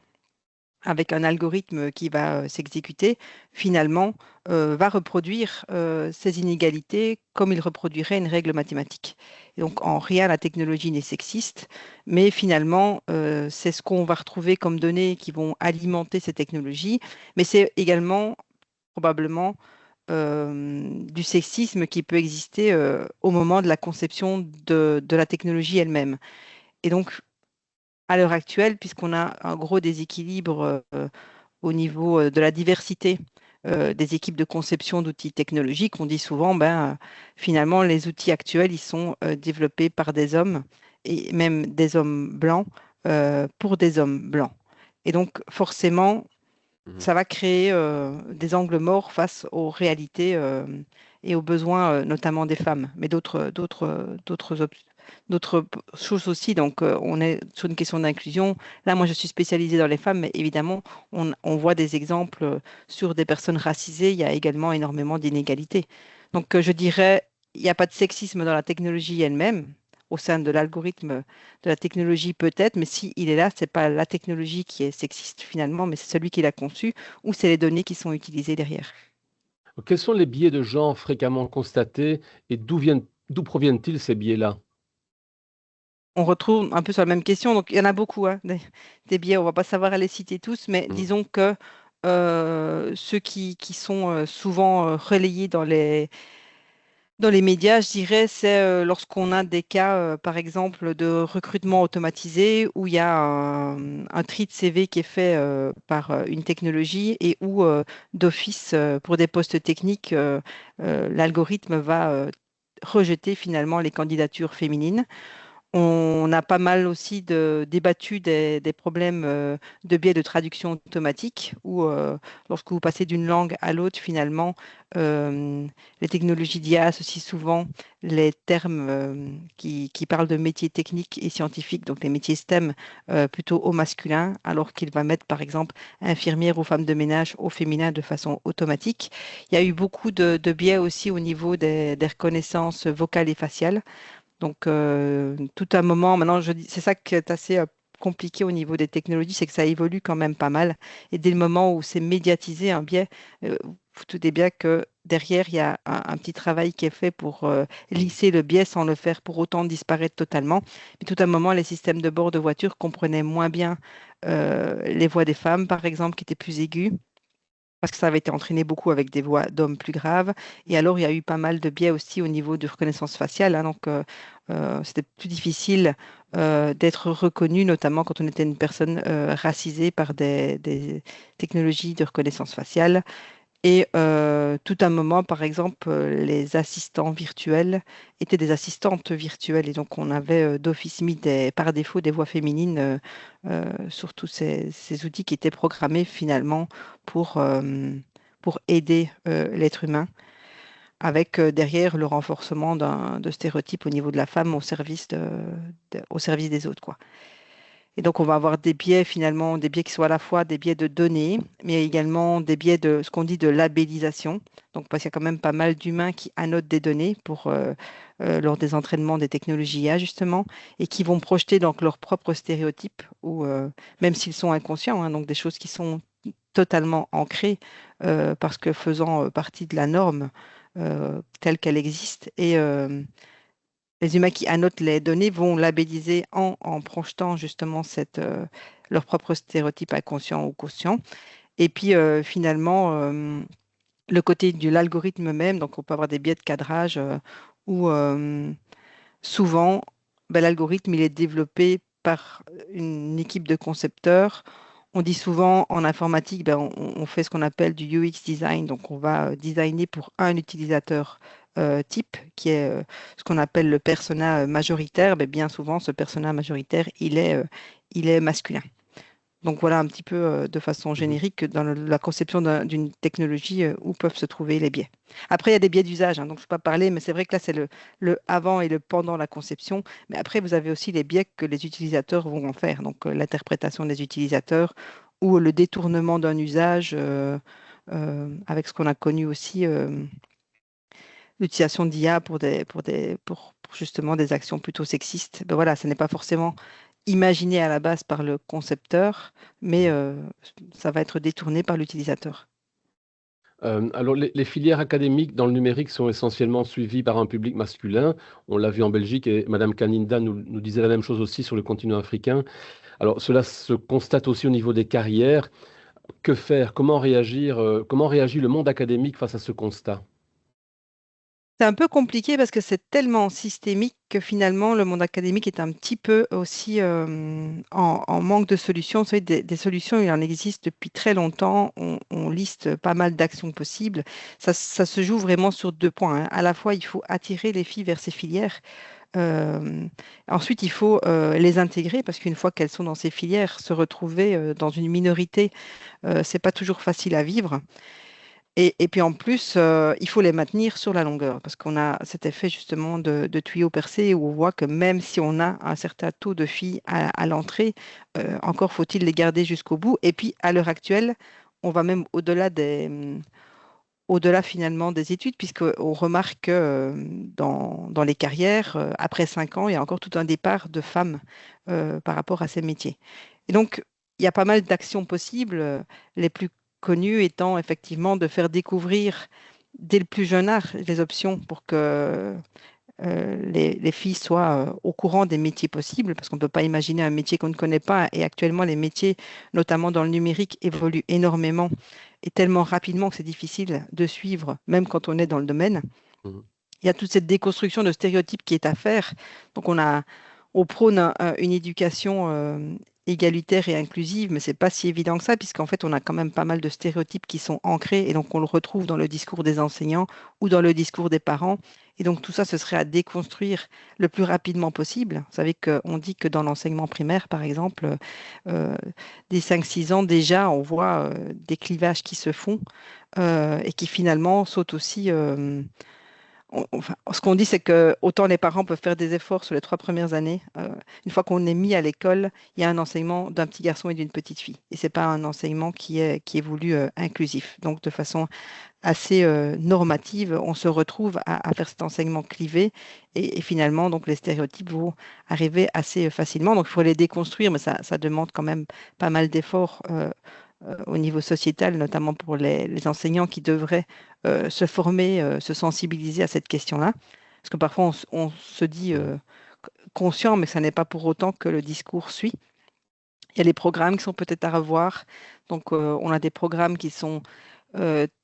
avec un algorithme qui va s'exécuter, finalement, va reproduire ces inégalités comme il reproduirait une règle mathématique. Et donc, en rien, la technologie n'est sexiste, mais finalement, c'est ce qu'on va retrouver comme données qui vont alimenter ces technologies, mais c'est également probablement du sexisme qui peut exister au moment de la conception de la technologie elle-même. Et donc, à l'heure actuelle, puisqu'on a un gros déséquilibre au niveau de la diversité des équipes de conception d'outils technologiques, on dit souvent, finalement, les outils actuels, ils sont développés par des hommes et même des hommes blancs pour des hommes blancs. Et donc, forcément, ça va créer des angles morts face aux réalités et aux besoins, notamment des femmes, mais d'autres choses aussi. Donc, on est sur une question d'inclusion. Là, moi, je suis spécialisée dans les femmes, mais évidemment, on voit des exemples sur des personnes racisées. Il y a également énormément d'inégalités. Donc, je dirais, il n'y a pas de sexisme dans la technologie elle-même. Au sein de l'algorithme de la technologie peut-être, mais s'il est là, ce n'est pas la technologie qui est sexiste finalement, mais c'est celui qui l'a conçu ou c'est les données qui sont utilisées derrière. Quels sont les biais de genre fréquemment constatés et d'où proviennent-ils ces biais-là? On retrouve un peu sur la même question, donc il y en a beaucoup, hein, des biais, on ne va pas savoir les citer tous, mais Mhm. disons que ceux qui sont souvent relayés dans les médias, je dirais, c'est lorsqu'on a des cas, par exemple, de recrutement automatisé où il y a un tri de CV qui est fait par une technologie et où d'office, pour des postes techniques, l'algorithme va rejeter finalement les candidatures féminines. On a pas mal aussi débattu des problèmes de biais de traduction automatique où, lorsque vous passez d'une langue à l'autre, finalement, les technologies d'IA associent souvent les termes qui parlent de métiers techniques et scientifiques, donc les métiers STEM, plutôt au masculin, alors qu'il va mettre, par exemple, infirmière ou femme de ménage au féminin de façon automatique. Il y a eu beaucoup de biais aussi au niveau des reconnaissances vocales et faciales. Donc, tout un moment, maintenant, c'est ça qui est assez compliqué au niveau des technologies, c'est que ça évolue quand même pas mal. Et dès le moment où c'est médiatisé un biais, vous vous doutez bien que derrière, il y a un petit travail qui est fait pour lisser le biais sans le faire pour autant disparaître totalement. Mais tout un moment, les systèmes de bord de voiture comprenaient moins bien les voix des femmes, par exemple, qui étaient plus aiguës parce que ça avait été entraîné beaucoup avec des voix d'hommes plus graves. Et alors, il y a eu pas mal de biais aussi au niveau de reconnaissance faciale, hein. Donc, c'était plus difficile d'être reconnu, notamment quand on était une personne racisée par des technologies de reconnaissance faciale. Et tout un moment, par exemple, les assistants virtuels étaient des assistantes virtuelles. Et donc, on avait d'office mis par défaut des voix féminines sur tous ces outils qui étaient programmés finalement pour aider l'être humain, avec derrière le renforcement de stéréotypes au niveau de la femme au service des autres, quoi. Et donc, on va avoir des biais finalement, des biais qui sont à la fois des biais de données, mais également des biais de ce qu'on dit de labellisation. Donc, parce qu'il y a quand même pas mal d'humains qui annotent des données lors des entraînements des technologies IA, justement, et qui vont projeter donc leurs propres stéréotypes, ou même s'ils sont inconscients, hein, donc des choses qui sont totalement ancrées parce que faisant partie de la norme telle qu'elle existe. Et les humains qui annotent les données vont labelliser en projetant justement leur propre stéréotype inconscient ou conscient. Et puis finalement, le côté de l'algorithme même, donc on peut avoir des biais de cadrage où souvent, ben, l'algorithme il est développé par une équipe de concepteurs. On dit souvent en informatique, ben, on fait ce qu'on appelle du UX design, donc on va designer pour un utilisateur type, qui est ce qu'on appelle le persona majoritaire. Ben, bien souvent, ce persona majoritaire, il est masculin. Donc voilà un petit peu de façon générique dans la conception d'une technologie où peuvent se trouver les biais. Après, il y a des biais d'usage, hein, donc je ne peux pas parler, mais c'est vrai que là, c'est le avant et le pendant la conception. Mais après, vous avez aussi les biais que les utilisateurs vont en faire, donc l'interprétation des utilisateurs ou le détournement d'un usage avec ce qu'on a connu aussi, l'utilisation d'IA pour justement des actions plutôt sexistes. Ben voilà, ce n'est pas forcément imaginé à la base par le concepteur, mais ça va être détourné par l'utilisateur. Alors, les filières académiques dans le numérique sont essentiellement suivies par un public masculin. On l'a vu en Belgique et Madame Kaninda nous disait la même chose aussi sur le continent africain. Alors, cela se constate aussi au niveau des carrières. Que faire? Comment réagir? Comment réagit le monde académique face à ce constat? C'est un peu compliqué parce que c'est tellement systémique que finalement le monde académique est un petit peu aussi en manque de solutions. Vous savez, des solutions, il en existe depuis très longtemps. On liste pas mal d'actions possibles. Ça se joue vraiment sur 2 points, hein. À la fois, il faut attirer les filles vers ces filières. Euh, Ensuite, il faut les intégrer parce qu'une fois qu'elles sont dans ces filières, se retrouver dans une minorité, c'est pas toujours facile à vivre. Et puis en plus, il faut les maintenir sur la longueur parce qu'on a cet effet justement de tuyau percé où on voit que même si on a un certain taux de filles à l'entrée, encore faut-il les garder jusqu'au bout. Et puis à l'heure actuelle, on va même au-delà finalement des études, puisqu'on remarque que dans les carrières, après 5 ans, il y a encore tout un départ de femmes par rapport à ces métiers. Et donc, il y a pas mal d'actions possibles, les plus connues étant effectivement de faire découvrir dès le plus jeune âge les options pour que les filles soient au courant des métiers possibles, parce qu'on ne peut pas imaginer un métier qu'on ne connaît pas. Et actuellement, les métiers, notamment dans le numérique, évoluent énormément et tellement rapidement que c'est difficile de suivre, même quand on est dans le domaine. Mhm. Il y a toute cette déconstruction de stéréotypes qui est à faire. Donc, on prône une éducation égalitaire et inclusive, mais c'est pas si évident que ça, puisqu'en fait, on a quand même pas mal de stéréotypes qui sont ancrés, et donc on le retrouve dans le discours des enseignants ou dans le discours des parents. Et donc, tout ça, ce serait à déconstruire le plus rapidement possible. Vous savez qu'on dit que dans l'enseignement primaire, par exemple, euh, des 5-6 ans, déjà, on voit des clivages qui se font et qui finalement sautent aussi. Enfin, ce qu'on dit, c'est que autant les parents peuvent faire des efforts sur les 3 premières années. Une fois qu'on est mis à l'école, il y a un enseignement d'un petit garçon et d'une petite fille. Et c'est pas un enseignement qui est voulu inclusif. Donc, de façon assez normative, on se retrouve à faire cet enseignement clivé. Et finalement, donc, les stéréotypes vont arriver assez facilement. Donc, il faut les déconstruire, mais ça demande quand même pas mal d'efforts. Au niveau sociétal, notamment pour les enseignants qui devraient se former, se sensibiliser à cette question-là. Parce que parfois, on se dit conscient, mais ça n'est pas pour autant que le discours suit. Il y a des programmes qui sont peut-être à revoir. Donc, on a des programmes qui sont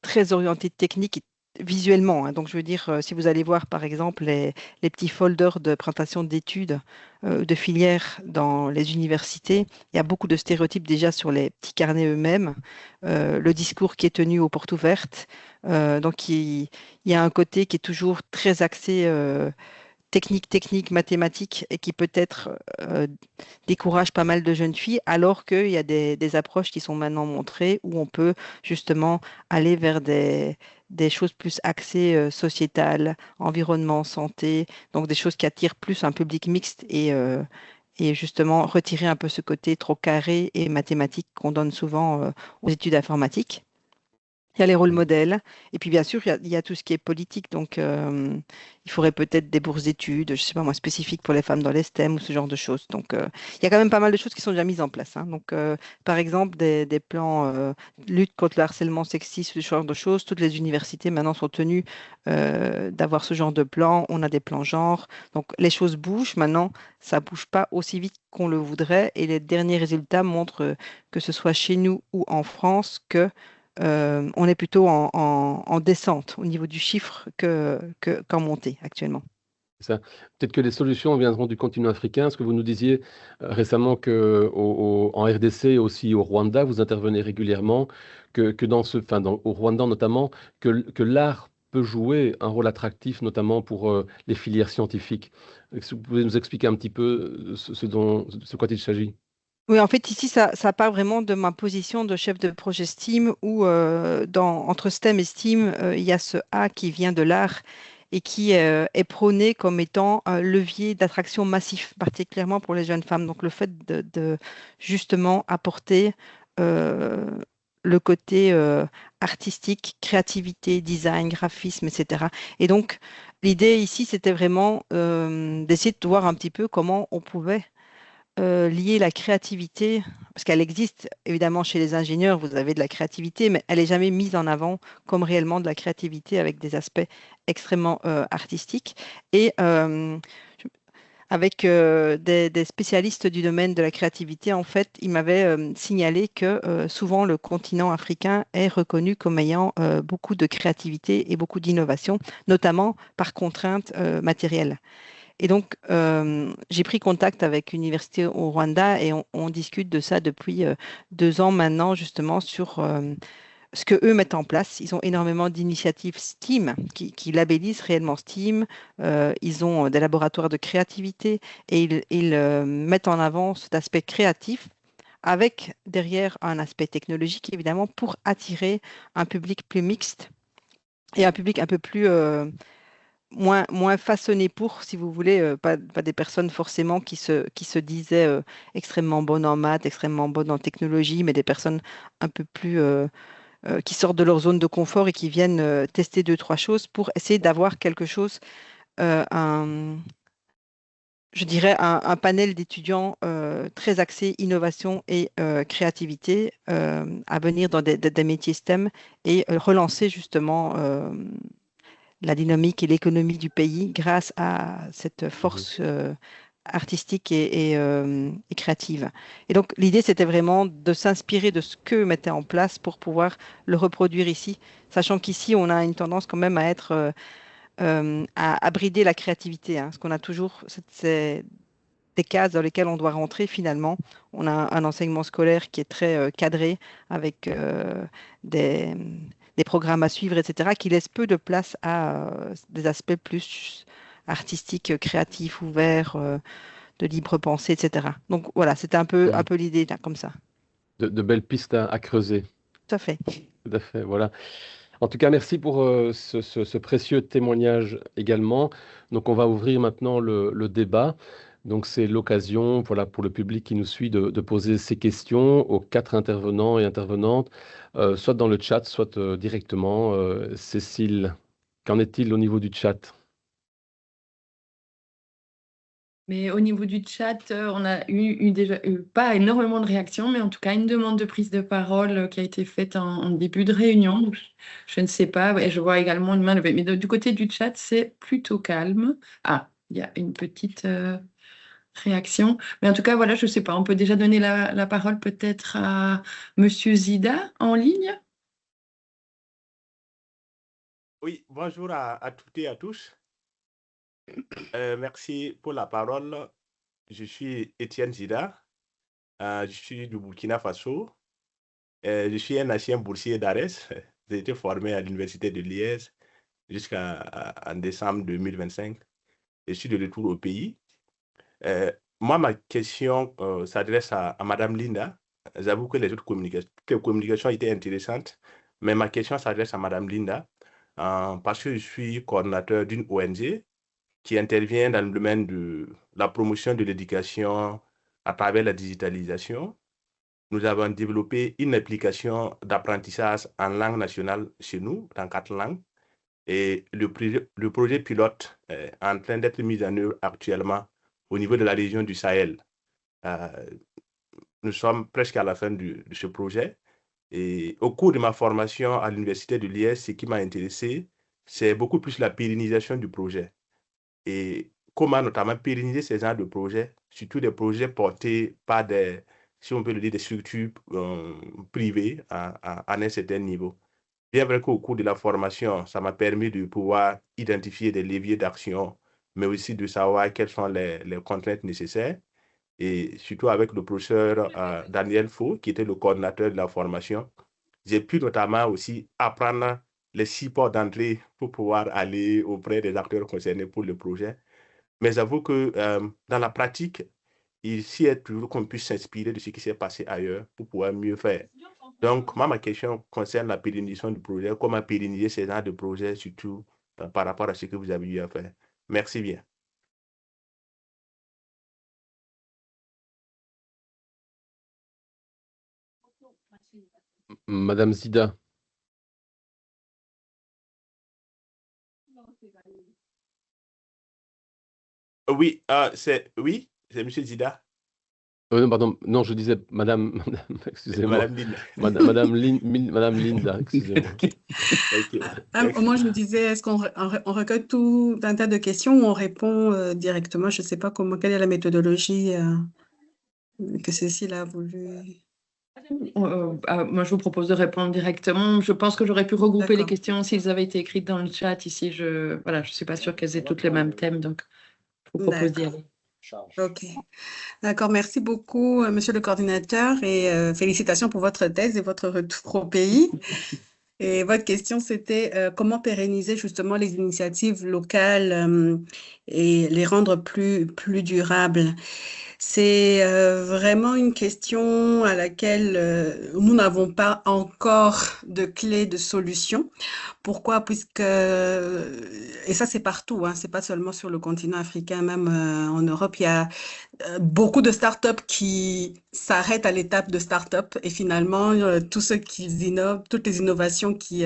très orientés techniques et visuellement, hein. Donc, je veux dire, si vous allez voir, par exemple, les petits folders de présentation d'études, de filières dans les universités, il y a beaucoup de stéréotypes déjà sur les petits carnets eux-mêmes, le discours qui est tenu aux portes ouvertes. Donc, il y a un côté qui est toujours très axé technique, mathématique, et qui peut-être décourage pas mal de jeunes filles, alors qu'il y a des approches qui sont maintenant montrées où on peut justement aller vers des choses plus axées sociétales, environnement, santé, donc des choses qui attirent plus un public mixte et justement retirer un peu ce côté trop carré et mathématique qu'on donne souvent aux études informatiques. Il y a les rôles modèles. Et puis, bien sûr, il y a tout ce qui est politique. Donc, il faudrait peut-être des bourses d'études, je ne sais pas moi, spécifiques pour les femmes dans les STEM ou ce genre de choses. Donc, il y a quand même pas mal de choses qui sont déjà mises en place, hein. Donc, par exemple, des plans lutte contre le harcèlement sexiste, ce genre de choses. Toutes les universités maintenant sont tenues d'avoir ce genre de plan. On a des plans genre. Donc, les choses bougent. Maintenant, ça ne bouge pas aussi vite qu'on le voudrait. Et les derniers résultats montrent que ce soit chez nous ou en France que on est plutôt en descente au niveau du chiffre qu'en montée actuellement. Ça. Peut-être que les solutions viendront du continent africain. Ce que vous nous disiez récemment en RDC et aussi au Rwanda, vous intervenez régulièrement, que au Rwanda notamment, que l'art peut jouer un rôle attractif, notamment pour les filières scientifiques. Est-ce que vous pouvez nous expliquer un petit peu ce quoi il s'agit? Oui, en fait, ici, ça part vraiment de ma position de chef de projet STEAM où entre STEM et STEAM, il y a ce A qui vient de l'art et qui est prôné comme étant un levier d'attraction massif, particulièrement pour les jeunes femmes. Donc, le fait de justement apporter euh, le côté artistique, créativité, design, graphisme, etc. Et donc, l'idée ici, c'était vraiment d'essayer de voir un petit peu comment on pouvait lier la créativité, parce qu'elle existe évidemment chez les ingénieurs, vous avez de la créativité, mais elle n'est jamais mise en avant comme réellement de la créativité avec des aspects extrêmement artistiques. Et avec des spécialistes du domaine de la créativité, en fait, ils m'avaient signalé que souvent le continent africain est reconnu comme ayant beaucoup de créativité et beaucoup d'innovation, notamment par contraintes matérielles. Et donc, j'ai pris contact avec l'université au Rwanda et on discute de ça depuis 2 ans maintenant, justement, sur ce que eux mettent en place. Ils ont énormément d'initiatives STEAM qui labellisent réellement STEAM. Ils ont des laboratoires de créativité et ils mettent en avant cet aspect créatif avec derrière un aspect technologique, évidemment, pour attirer un public plus mixte et un public un peu plus moins façonné pour, si vous voulez, pas des personnes forcément qui se disaient extrêmement bonnes en maths, extrêmement bonnes en technologie, mais des personnes un peu plus qui sortent de leur zone de confort et qui viennent tester 2, 3 choses pour essayer d'avoir quelque chose, je dirais, un panel d'étudiants très axés innovation et créativité à venir dans des métiers STEM et relancer justement la dynamique et l'économie du pays grâce à cette force artistique et créative. Et donc, l'idée, c'était vraiment de s'inspirer de ce qu'eux mettaient en place pour pouvoir le reproduire ici, sachant qu'ici, on a une tendance quand même à être, à brider la créativité, hein, parce qu'on a toujours des cases dans lesquelles on doit rentrer finalement. On a un enseignement scolaire qui est très cadré avec des, des programmes à suivre, etc., qui laissent peu de place à des aspects plus artistiques, créatifs, ouverts, de libre pensée, etc. Donc voilà, c'était un peu l'idée là, comme ça. De belles pistes à creuser. Tout à fait. Tout à fait, voilà. En tout cas, merci pour ce précieux témoignage également. Donc, on va ouvrir maintenant le débat. Donc, c'est l'occasion, voilà, pour le public qui nous suit de poser ses questions aux 4 intervenants et intervenantes, soit dans le chat, soit directement. Cécile, qu'en est-il au niveau du chat? Mais au niveau du chat, on a déjà pas énormément de réactions, mais en tout cas une demande de prise de parole qui a été faite en début de réunion. Donc, je ne sais pas, et je vois également une main levée. Mais du côté du chat, c'est plutôt calme. Ah, il y a une petite réaction. Mais en tout cas, voilà, je ne sais pas, on peut déjà donner la parole peut-être à Monsieur Zida en ligne. Oui, bonjour à toutes et à tous. Merci pour la parole. Je suis Étienne Zida. Je suis du Burkina Faso. Je suis un ancien boursier d'ARES. J'ai été formé à l'Université de Liège jusqu'en décembre 2025. Je suis de retour au pays. Moi, ma question s'adresse à Madame Linda. J'avoue que les autres communications étaient intéressantes, mais ma question s'adresse à Madame Linda parce que je suis coordinateur d'une ONG qui intervient dans le domaine de la promotion de l'éducation à travers la digitalisation. nous avons développé une application d'apprentissage en langue nationale chez nous, dans 4 langues. Et le projet pilote est en train d'être mis en œuvre actuellement au niveau de la région du Sahel. Nous sommes presque à la fin de ce projet. Et au cours de ma formation à l'université de Liège, ce qui m'a intéressé, c'est beaucoup plus la pérennisation du projet. Et comment notamment pérenniser ces genres de projets, surtout des projets portés par des, si on peut le dire, des structures privées à un certain niveau. Bien vrai qu'au cours de la formation, ça m'a permis de pouvoir identifier des leviers d'action, mais aussi de savoir quelles sont les contraintes nécessaires. Et surtout avec le professeur Daniel Faux, qui était le coordinateur de la formation, j'ai pu notamment aussi apprendre les 6 ports d'entrée pour pouvoir aller auprès des acteurs concernés pour le projet. Mais j'avoue que dans la pratique, ici est toujours qu'on puisse s'inspirer de ce qui s'est passé ailleurs pour pouvoir mieux faire. Donc, moi, ma question concerne la pérennisation du projet. Comment pérenniser ces genres de projets, surtout par rapport à ce que vous avez eu à faire. Merci bien. Madame Zida. Oui, c'est Monsieur Zida. Non, pardon, non, je disais Madame, excusez-moi. Madame Linda. Madame Linda, excusez-moi. Moi, je me disais, est-ce qu'on on recueille tout un tas de questions ou on répond directement? Je ne sais pas quelle est la méthodologie que Cécile a voulu. Moi, je vous propose de répondre directement. Je pense que j'aurais pu regrouper les D'accord. questions s'ils avaient été écrites dans le chat. Ici, je ne suis pas sûre qu'elles aient toutes les mêmes thèmes, donc je vous propose d'y aller. OK. D'accord. Merci beaucoup, monsieur le coordinateur, et félicitations pour votre thèse et votre retour au pays. Et votre question, c'était comment pérenniser justement les initiatives locales et les rendre plus durables. C'est vraiment une question à laquelle nous n'avons pas encore de clé de solution. Pourquoi? Puisque, et ça c'est partout, hein, c'est pas seulement sur le continent africain, même en Europe, il y a beaucoup de startups qui s'arrêtent à l'étape de start-up et finalement, tout ce qu'ils innovent, toutes les innovations qui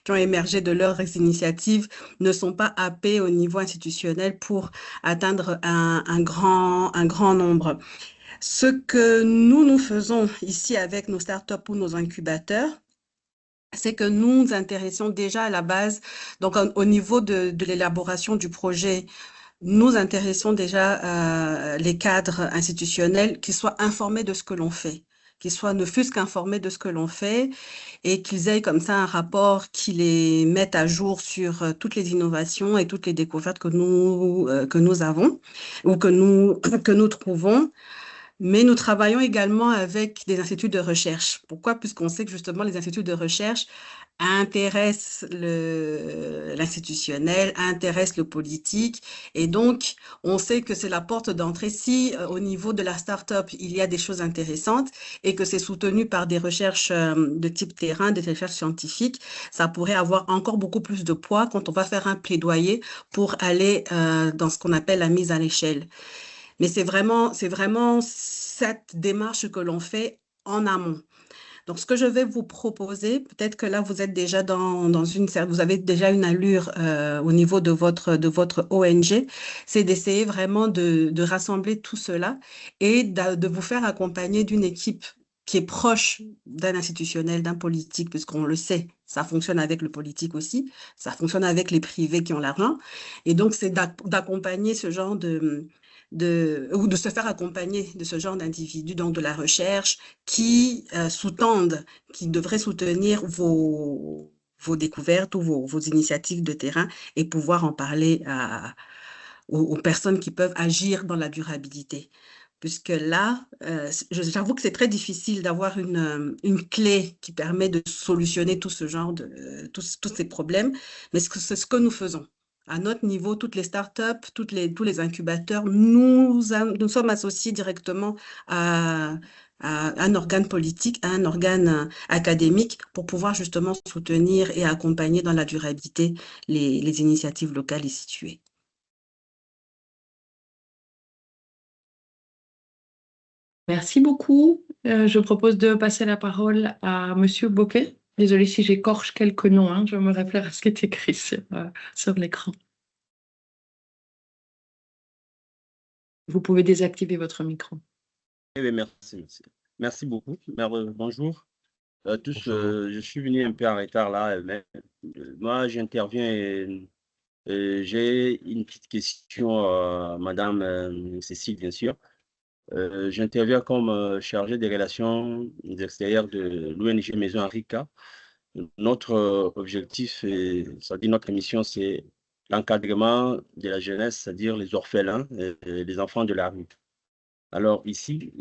ont émergé de leurs initiatives ne sont pas happées au niveau institutionnel pour atteindre un grand nombre. Ce que nous faisons ici avec nos startups ou nos incubateurs, c'est que nous nous intéressons déjà à la base, donc au niveau de l'élaboration du projet, nous intéressons déjà les cadres institutionnels qui soient informés de ce que l'on fait, qui soient ne fût-ce qu'informés de ce que l'on fait et qu'ils aient comme ça un rapport qui les mette à jour sur toutes les innovations et toutes les découvertes que nous avons ou que nous trouvons. Mais nous travaillons également avec des instituts de recherche. Pourquoi? Puisqu'on sait que justement les instituts de recherche intéressent l'institutionnel, intéressent le politique. Et donc, on sait que c'est la porte d'entrée. Si au niveau de la start-up, il y a des choses intéressantes et que c'est soutenu par des recherches de type terrain, des recherches scientifiques, ça pourrait avoir encore beaucoup plus de poids quand on va faire un plaidoyer pour aller dans ce qu'on appelle la mise à l'échelle. Mais c'est vraiment cette démarche que l'on fait en amont. Donc, ce que je vais vous proposer, peut-être que là, vous êtes déjà vous avez déjà une allure au niveau de votre ONG, c'est d'essayer vraiment de rassembler tout cela et de vous faire accompagner d'une équipe qui est proche d'un institutionnel, d'un politique, puisqu'on le sait, ça fonctionne avec le politique aussi, ça fonctionne avec les privés qui ont l'argent. Et donc, c'est d'accompagner ce genre ou de se faire accompagner de ce genre d'individus, donc de la recherche, qui qui devraient soutenir vos découvertes ou vos initiatives de terrain et pouvoir en parler aux personnes qui peuvent agir dans la durabilité. Puisque là, j'avoue que c'est très difficile d'avoir une clé qui permet de solutionner tout ce genre tous ces problèmes, mais c'est ce que nous faisons. À notre niveau, toutes les startups, tous les incubateurs, nous sommes associés directement à un organe politique, à un organe académique pour pouvoir justement soutenir et accompagner dans la durabilité les initiatives locales et situées. Merci beaucoup. Je propose de passer la parole à Monsieur Bopé. Désolée si j'écorche quelques noms, hein, je me réfère à ce qui est écrit sur l'écran. Vous pouvez désactiver votre micro. Eh bien, merci. Merci beaucoup. Bonjour à tous. Bonjour. Je suis venu un peu en retard là, mais moi j'interviens j'ai une petite question à Madame Cécile, bien sûr. J'interviens comme chargé des relations extérieures de l'ONG Maison Henrica. Notre objectif, c'est-à-dire notre mission, c'est l'encadrement de la jeunesse, c'est-à-dire les orphelins, les enfants de la rue. Alors ici,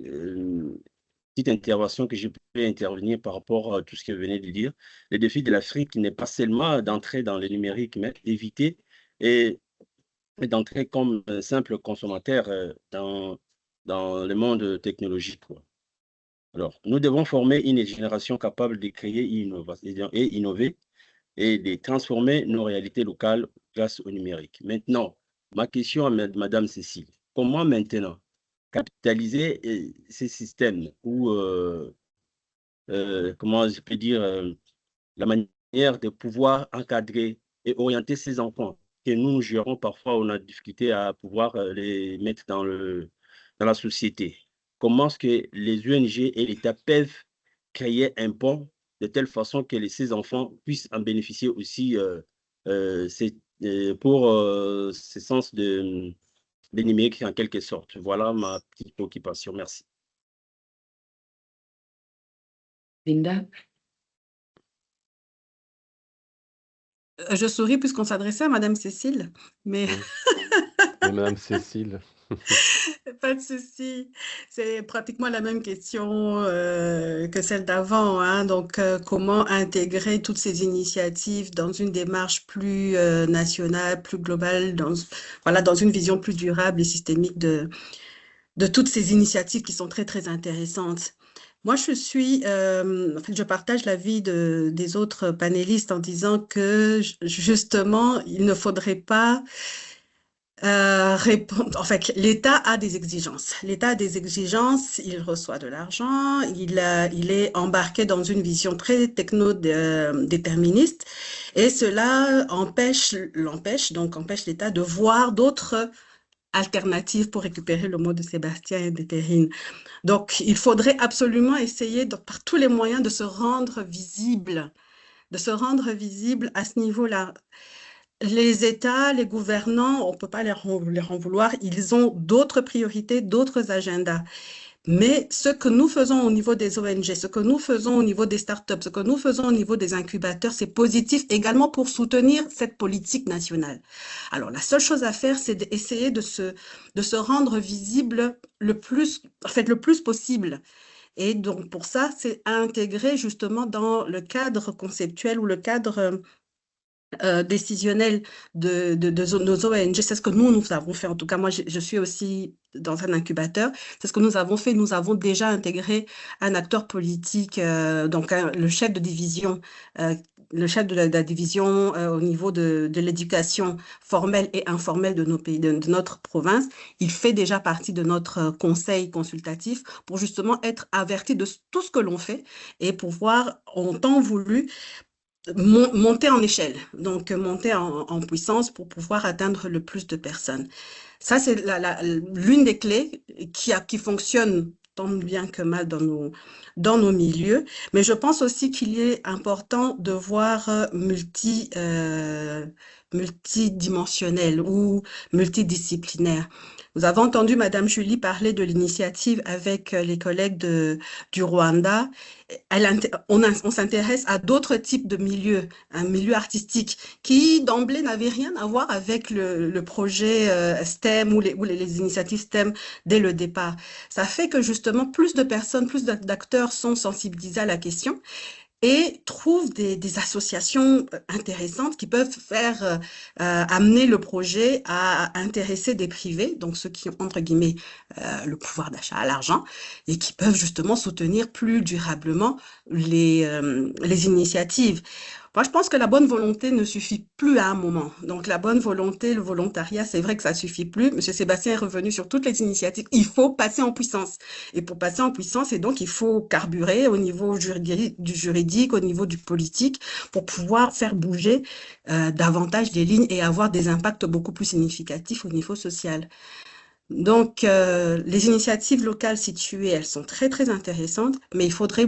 petite intervention que je peux intervenir par rapport à tout ce que vous venez de dire. Le défi de l'Afrique n'est pas seulement d'entrer dans le numérique, mais d'éviter et d'entrer comme un simple consommateur dans le monde technologique, quoi. Alors, nous devons former une génération capable de créer et innover et de transformer nos réalités locales grâce au numérique. Maintenant, ma question à Madame Cécile, comment maintenant capitaliser ces systèmes ou, comment je peux dire, la manière de pouvoir encadrer et orienter ces enfants que nous gérons parfois, on a difficulté à pouvoir les mettre dans la société. Comment est-ce que les ONG et l'État peuvent créer un pont de telle façon que ces enfants puissent en bénéficier aussi pour ce sens de numérique en quelque sorte. Voilà ma petite préoccupation. Merci. Linda? Je souris puisqu'on s'adressait à Madame Cécile, mais Oui, Madame Cécile. pas de souci. C'est pratiquement la même question que celle d'avant, hein. Donc, comment intégrer toutes ces initiatives dans une démarche plus nationale, plus globale, voilà, dans une vision plus durable et systémique de toutes ces initiatives qui sont très, très intéressantes. Moi, je partage l'avis des autres panélistes en disant que justement, il ne faudrait pas répondre. En fait, l'État a des exigences. L'État a des exigences, il reçoit de l'argent, il est embarqué dans une vision très techno-déterministe et cela empêche l'État de voir d'autres alternatives, pour récupérer le mot de Sébastien et de Perrine. Donc, il faudrait absolument essayer par tous les moyens de se rendre visible à ce niveau-là. Les États, les gouvernants, on ne peut pas leur en vouloir, ils ont d'autres priorités, d'autres agendas. Mais ce que nous faisons au niveau des ONG, ce que nous faisons au niveau des startups, ce que nous faisons au niveau des incubateurs, c'est positif également pour soutenir cette politique nationale. Alors, la seule chose à faire, c'est d'essayer de se rendre visible le plus possible. Et donc, pour ça, c'est à intégrer justement dans le cadre conceptuel ou le cadre décisionnel de nos ONG. C'est ce que nous avons fait. En tout cas, moi, je suis aussi dans un incubateur. C'est ce que nous avons fait. Nous avons déjà intégré un acteur politique, donc le chef de division, le chef de la division au niveau de l'éducation formelle et informelle de nos pays, de notre province. Il fait déjà partie de notre conseil consultatif pour justement être averti de tout ce que l'on fait et pouvoir, en temps voulu, monter en échelle, donc monter en puissance pour pouvoir atteindre le plus de personnes. Ça, c'est l'une des clés qui fonctionne tant bien que mal dans nos milieux. Mais je pense aussi qu'il est important de voir multidimensionnel ou multidisciplinaire. Vous avez entendu Madame Julie parler de l'initiative avec les collègues du Rwanda. On s'intéresse à d'autres types de milieux, un milieu artistique qui d'emblée n'avait rien à voir avec le projet STEM ou les initiatives STEM dès le départ. Ça fait que justement plus de personnes, plus d'acteurs sont sensibilisés à la question et trouvent des associations intéressantes qui peuvent faire amener le projet à intéresser des privés, donc ceux qui ont, entre guillemets, le pouvoir d'achat à l'argent, et qui peuvent justement soutenir plus durablement les initiatives. Moi, je pense que la bonne volonté ne suffit plus à un moment. Donc, la bonne volonté, le volontariat, c'est vrai que ça suffit plus. Monsieur Sébastien est revenu sur toutes les initiatives. Il faut passer en puissance. Et pour passer en puissance, et donc, il faut carburer au niveau du juridique, au niveau du politique, pour pouvoir faire bouger davantage les lignes et avoir des impacts beaucoup plus significatifs au niveau social. Donc, les initiatives locales situées, elles sont très, très intéressantes, mais il faudrait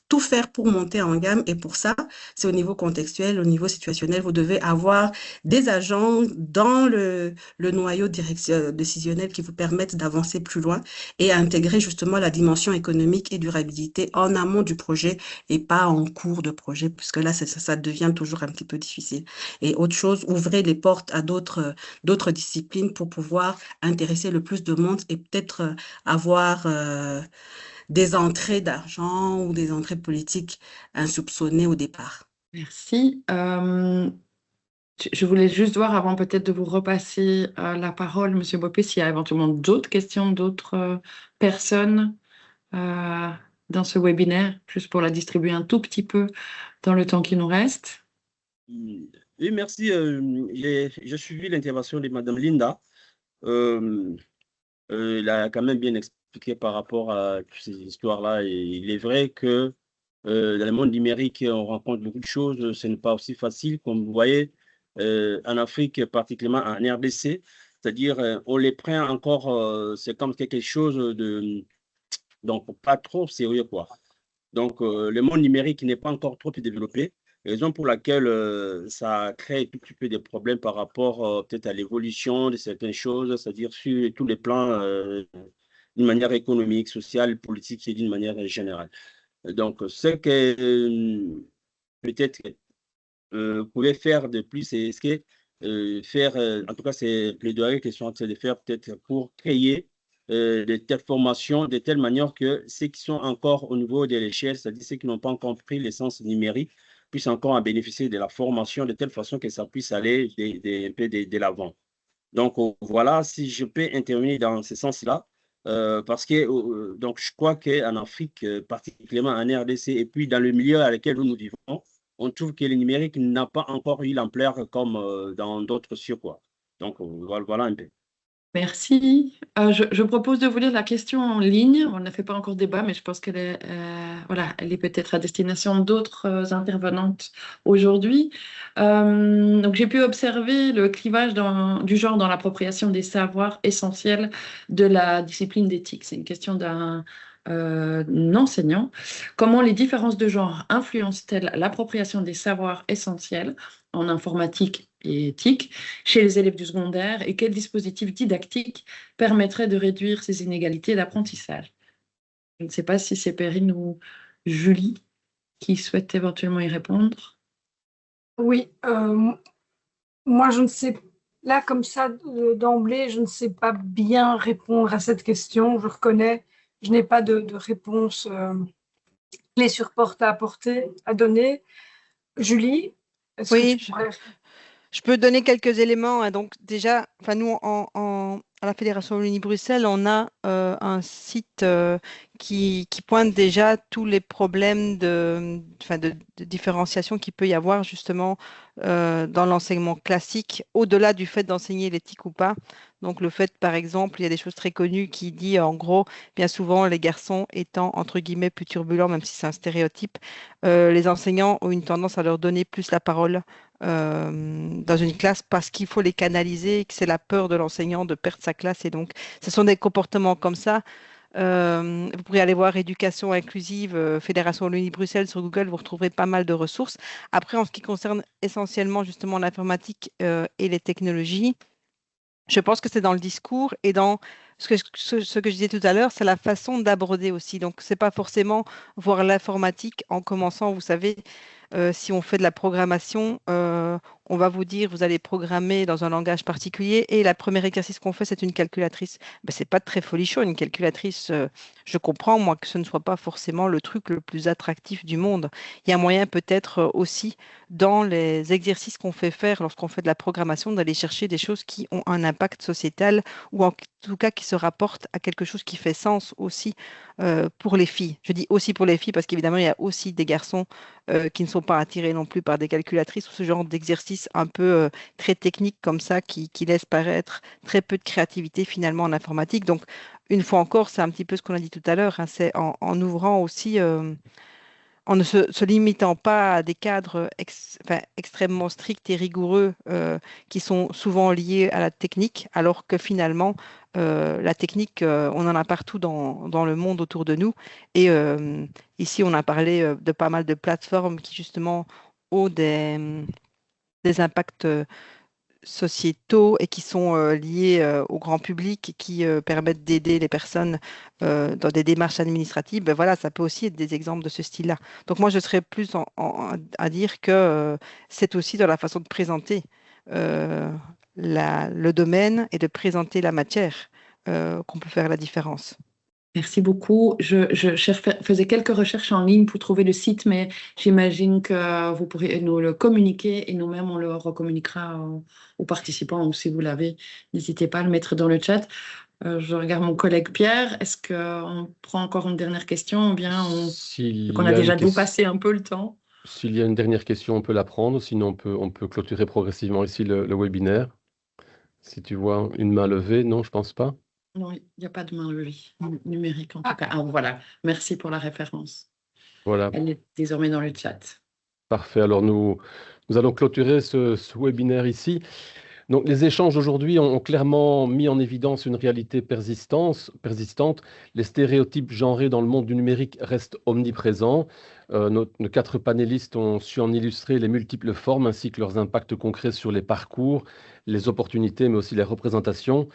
tout faire pour monter en gamme. Et pour ça, c'est au niveau contextuel, au niveau situationnel, vous devez avoir des agents dans le noyau décisionnel qui vous permettent d'avancer plus loin et intégrer justement la dimension économique et durabilité en amont du projet et pas en cours de projet, puisque là, ça devient toujours un petit peu difficile. Et autre chose, ouvrez les portes à d'autres disciplines pour pouvoir intéresser le plus de monde et peut-être avoir des entrées d'argent ou des entrées politiques insoupçonnées au départ. Merci. Je voulais juste voir, avant peut-être de vous repasser la parole, Monsieur Bopé, s'il y a éventuellement d'autres questions d'autres personnes dans ce webinaire, juste pour la distribuer un tout petit peu dans le temps qui nous reste. Oui, merci. J'ai suivi l'intervention de Madame Linda. Elle a quand même bien expliqué par rapport à toutes ces histoires-là. Et il est vrai que dans le monde numérique, on rencontre beaucoup de choses. Ce n'est pas aussi facile, comme vous voyez, en Afrique, particulièrement en RDC. C'est-à-dire, on les prend encore, c'est comme quelque chose de... Donc, pas trop sérieux, quoi. Donc, le monde numérique n'est pas encore trop développé. Raison pour laquelle ça crée tout petit peu des problèmes par rapport peut-être à l'évolution de certaines choses, c'est-à-dire sur tous les plans d'une manière économique, sociale, politique et d'une manière générale. Donc, ce que peut-être vous pouvez faire de plus, c'est ce que faire, en tout cas, c'est plaidoyer qu'ils sont en train de faire peut-être pour créer de telles formations de telle manière que ceux qui sont encore au niveau de l'échelle, c'est-à-dire ceux qui n'ont pas encore pris l'essence numérique, puissent encore en bénéficier de la formation de telle façon que ça puisse aller un peu de l'avant. Donc, voilà, si je peux intervenir dans ce sens-là, parce que donc, je crois qu'en Afrique, particulièrement en RDC, et puis dans le milieu dans lequel nous vivons, on trouve que le numérique n'a pas encore eu l'ampleur comme dans d'autres cieux, quoi. Donc, voilà un peu. Merci. Je propose de vous lire la question en ligne. On n'a fait pas encore débat, mais je pense qu'elle est, voilà, elle est peut-être à destination d'autres intervenantes aujourd'hui. Donc, j'ai pu observer le clivage du genre dans l'appropriation des savoirs essentiels de la discipline d'éthique. C'est une question d'un enseignant. Comment les différences de genre influencent-elles l'appropriation des savoirs essentiels en informatique et éthique chez les élèves du secondaire et quel dispositif didactique permettrait de réduire ces inégalités d'apprentissage? Je ne sais pas si c'est Perrine ou Julie qui souhaite éventuellement y répondre. Oui, moi je ne sais, là comme ça d'emblée, je ne sais pas bien répondre à cette question. Je reconnais, je n'ai pas de réponse clé sur porte à apporter, à donner. Julie, est-ce Oui, que tu pourrais... je peux donner quelques éléments. Hein. Donc déjà, enfin nous à la Fédération Wallonie-Bruxelles, on a un site qui pointe déjà tous les problèmes de différenciation qu'il peut y avoir justement dans l'enseignement classique, au-delà du fait d'enseigner l'éthique ou pas. Donc le fait, par exemple, il y a des choses très connues qui dit en gros, bien souvent les garçons étant entre guillemets plus turbulents, même si c'est un stéréotype, les enseignants ont une tendance à leur donner plus la parole dans une classe parce qu'il faut les canaliser et que c'est la peur de l'enseignant de perdre sa classe. Et donc, ce sont des comportements comme ça. Vous pourrez aller voir Éducation inclusive, Fédération Wallonie-Bruxelles sur Google, vous retrouverez pas mal de ressources. Après, en ce qui concerne essentiellement justement l'informatique et les technologies, je pense que c'est dans le discours et dans ce que je disais tout à l'heure, c'est la façon d'aborder aussi. Donc, ce n'est pas forcément voir l'informatique en commençant, vous savez, si on fait de la programmation, on va vous dire, vous allez programmer dans un langage particulier et le premier exercice qu'on fait, c'est une calculatrice. Ben, ce n'est pas très folichon, une calculatrice. Je comprends, moi, que ce ne soit pas forcément le truc le plus attractif du monde. Il y a moyen peut-être aussi, dans les exercices qu'on fait faire lorsqu'on fait de la programmation, d'aller chercher des choses qui ont un impact sociétal ou tout cas qui se rapporte à quelque chose qui fait sens aussi pour les filles. Je dis aussi pour les filles parce qu'évidemment, il y a aussi des garçons qui ne sont pas attirés non plus par des calculatrices ou ce genre d'exercice un peu très technique comme ça qui laisse paraître très peu de créativité finalement en informatique. Donc, une fois encore, c'est un petit peu ce qu'on a dit tout à l'heure, hein, c'est en ouvrant aussi en ne se limitant pas à des cadres extrêmement stricts et rigoureux qui sont souvent liés à la technique, alors que finalement, la technique, on en a partout dans le monde autour de nous. Et ici, on a parlé de pas mal de plateformes qui justement ont des impacts sociétaux et qui sont liés au grand public et qui permettent d'aider les personnes dans des démarches administratives, ben voilà, ça peut aussi être des exemples de ce style-là. Donc moi, je serais plus à dire que c'est aussi dans la façon de présenter le domaine et de présenter la matière qu'on peut faire la différence. Merci beaucoup. Je faisais quelques recherches en ligne pour trouver le site, mais j'imagine que vous pourrez nous le communiquer et nous-mêmes, on le recommuniquera aux participants. Ou si vous l'avez, n'hésitez pas à le mettre dans le chat. Je regarde mon collègue Pierre. Est-ce qu'on prend encore une dernière question ou bien on a déjà dépassé un peu le temps? S'il y a une dernière question, on peut la prendre. Sinon, on peut clôturer progressivement ici le webinaire. Si tu vois une main levée, non, je ne pense pas. Non, il n'y a pas de main levée numérique en tout cas. Ah, voilà, merci pour la référence. Voilà. Elle est désormais dans le chat. Parfait. Alors, nous allons clôturer ce webinaire ici. Donc, les échanges aujourd'hui ont clairement mis en évidence une réalité persistante. Les stéréotypes genrés dans le monde du numérique restent omniprésents. Nos 4 panélistes ont su en illustrer les multiples formes ainsi que leurs impacts concrets sur les parcours, les opportunités, mais aussi les représentations.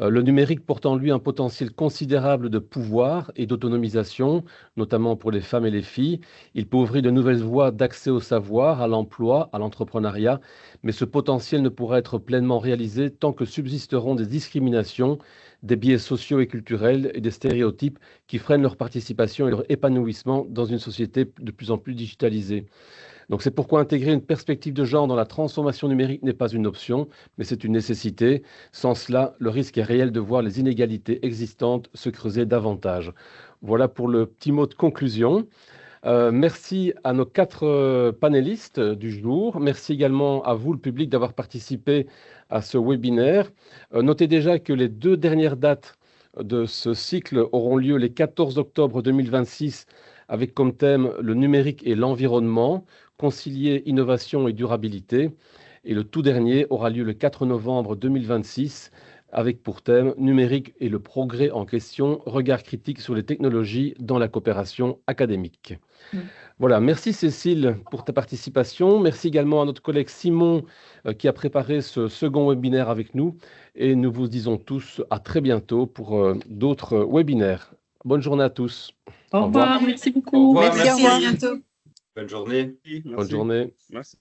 Le numérique porte en lui un potentiel considérable de pouvoir et d'autonomisation, notamment pour les femmes et les filles. Il peut ouvrir de nouvelles voies d'accès au savoir, à l'emploi, à l'entrepreneuriat, mais ce potentiel ne pourra être pleinement réalisé tant que subsisteront des discriminations, des biais sociaux et culturels et des stéréotypes qui freinent leur participation et leur épanouissement dans une société de plus en plus digitalisée. Donc c'est pourquoi intégrer une perspective de genre dans la transformation numérique n'est pas une option, mais c'est une nécessité. Sans cela, le risque est réel de voir les inégalités existantes se creuser davantage. Voilà pour le petit mot de conclusion. Merci à nos 4 panélistes du jour. Merci également à vous, le public, d'avoir participé à ce webinaire. Notez déjà que les 2 dernières dates de ce cycle auront lieu les 14 octobre 2026 avec comme thème le numérique et l'environnement, concilier innovation et durabilité. Et le tout dernier aura lieu le 4 novembre 2026 avec pour thème numérique et le progrès en question, regard critique sur les technologies dans la coopération académique. Voilà, merci Cécile pour ta participation. Merci également à notre collègue Simon qui a préparé ce second webinaire avec nous. Et nous vous disons tous à très bientôt pour d'autres webinaires. Bonne journée à tous. Au revoir, merci beaucoup. Au revoir, Merci, à bientôt. Bonne journée. Bonne journée. Merci.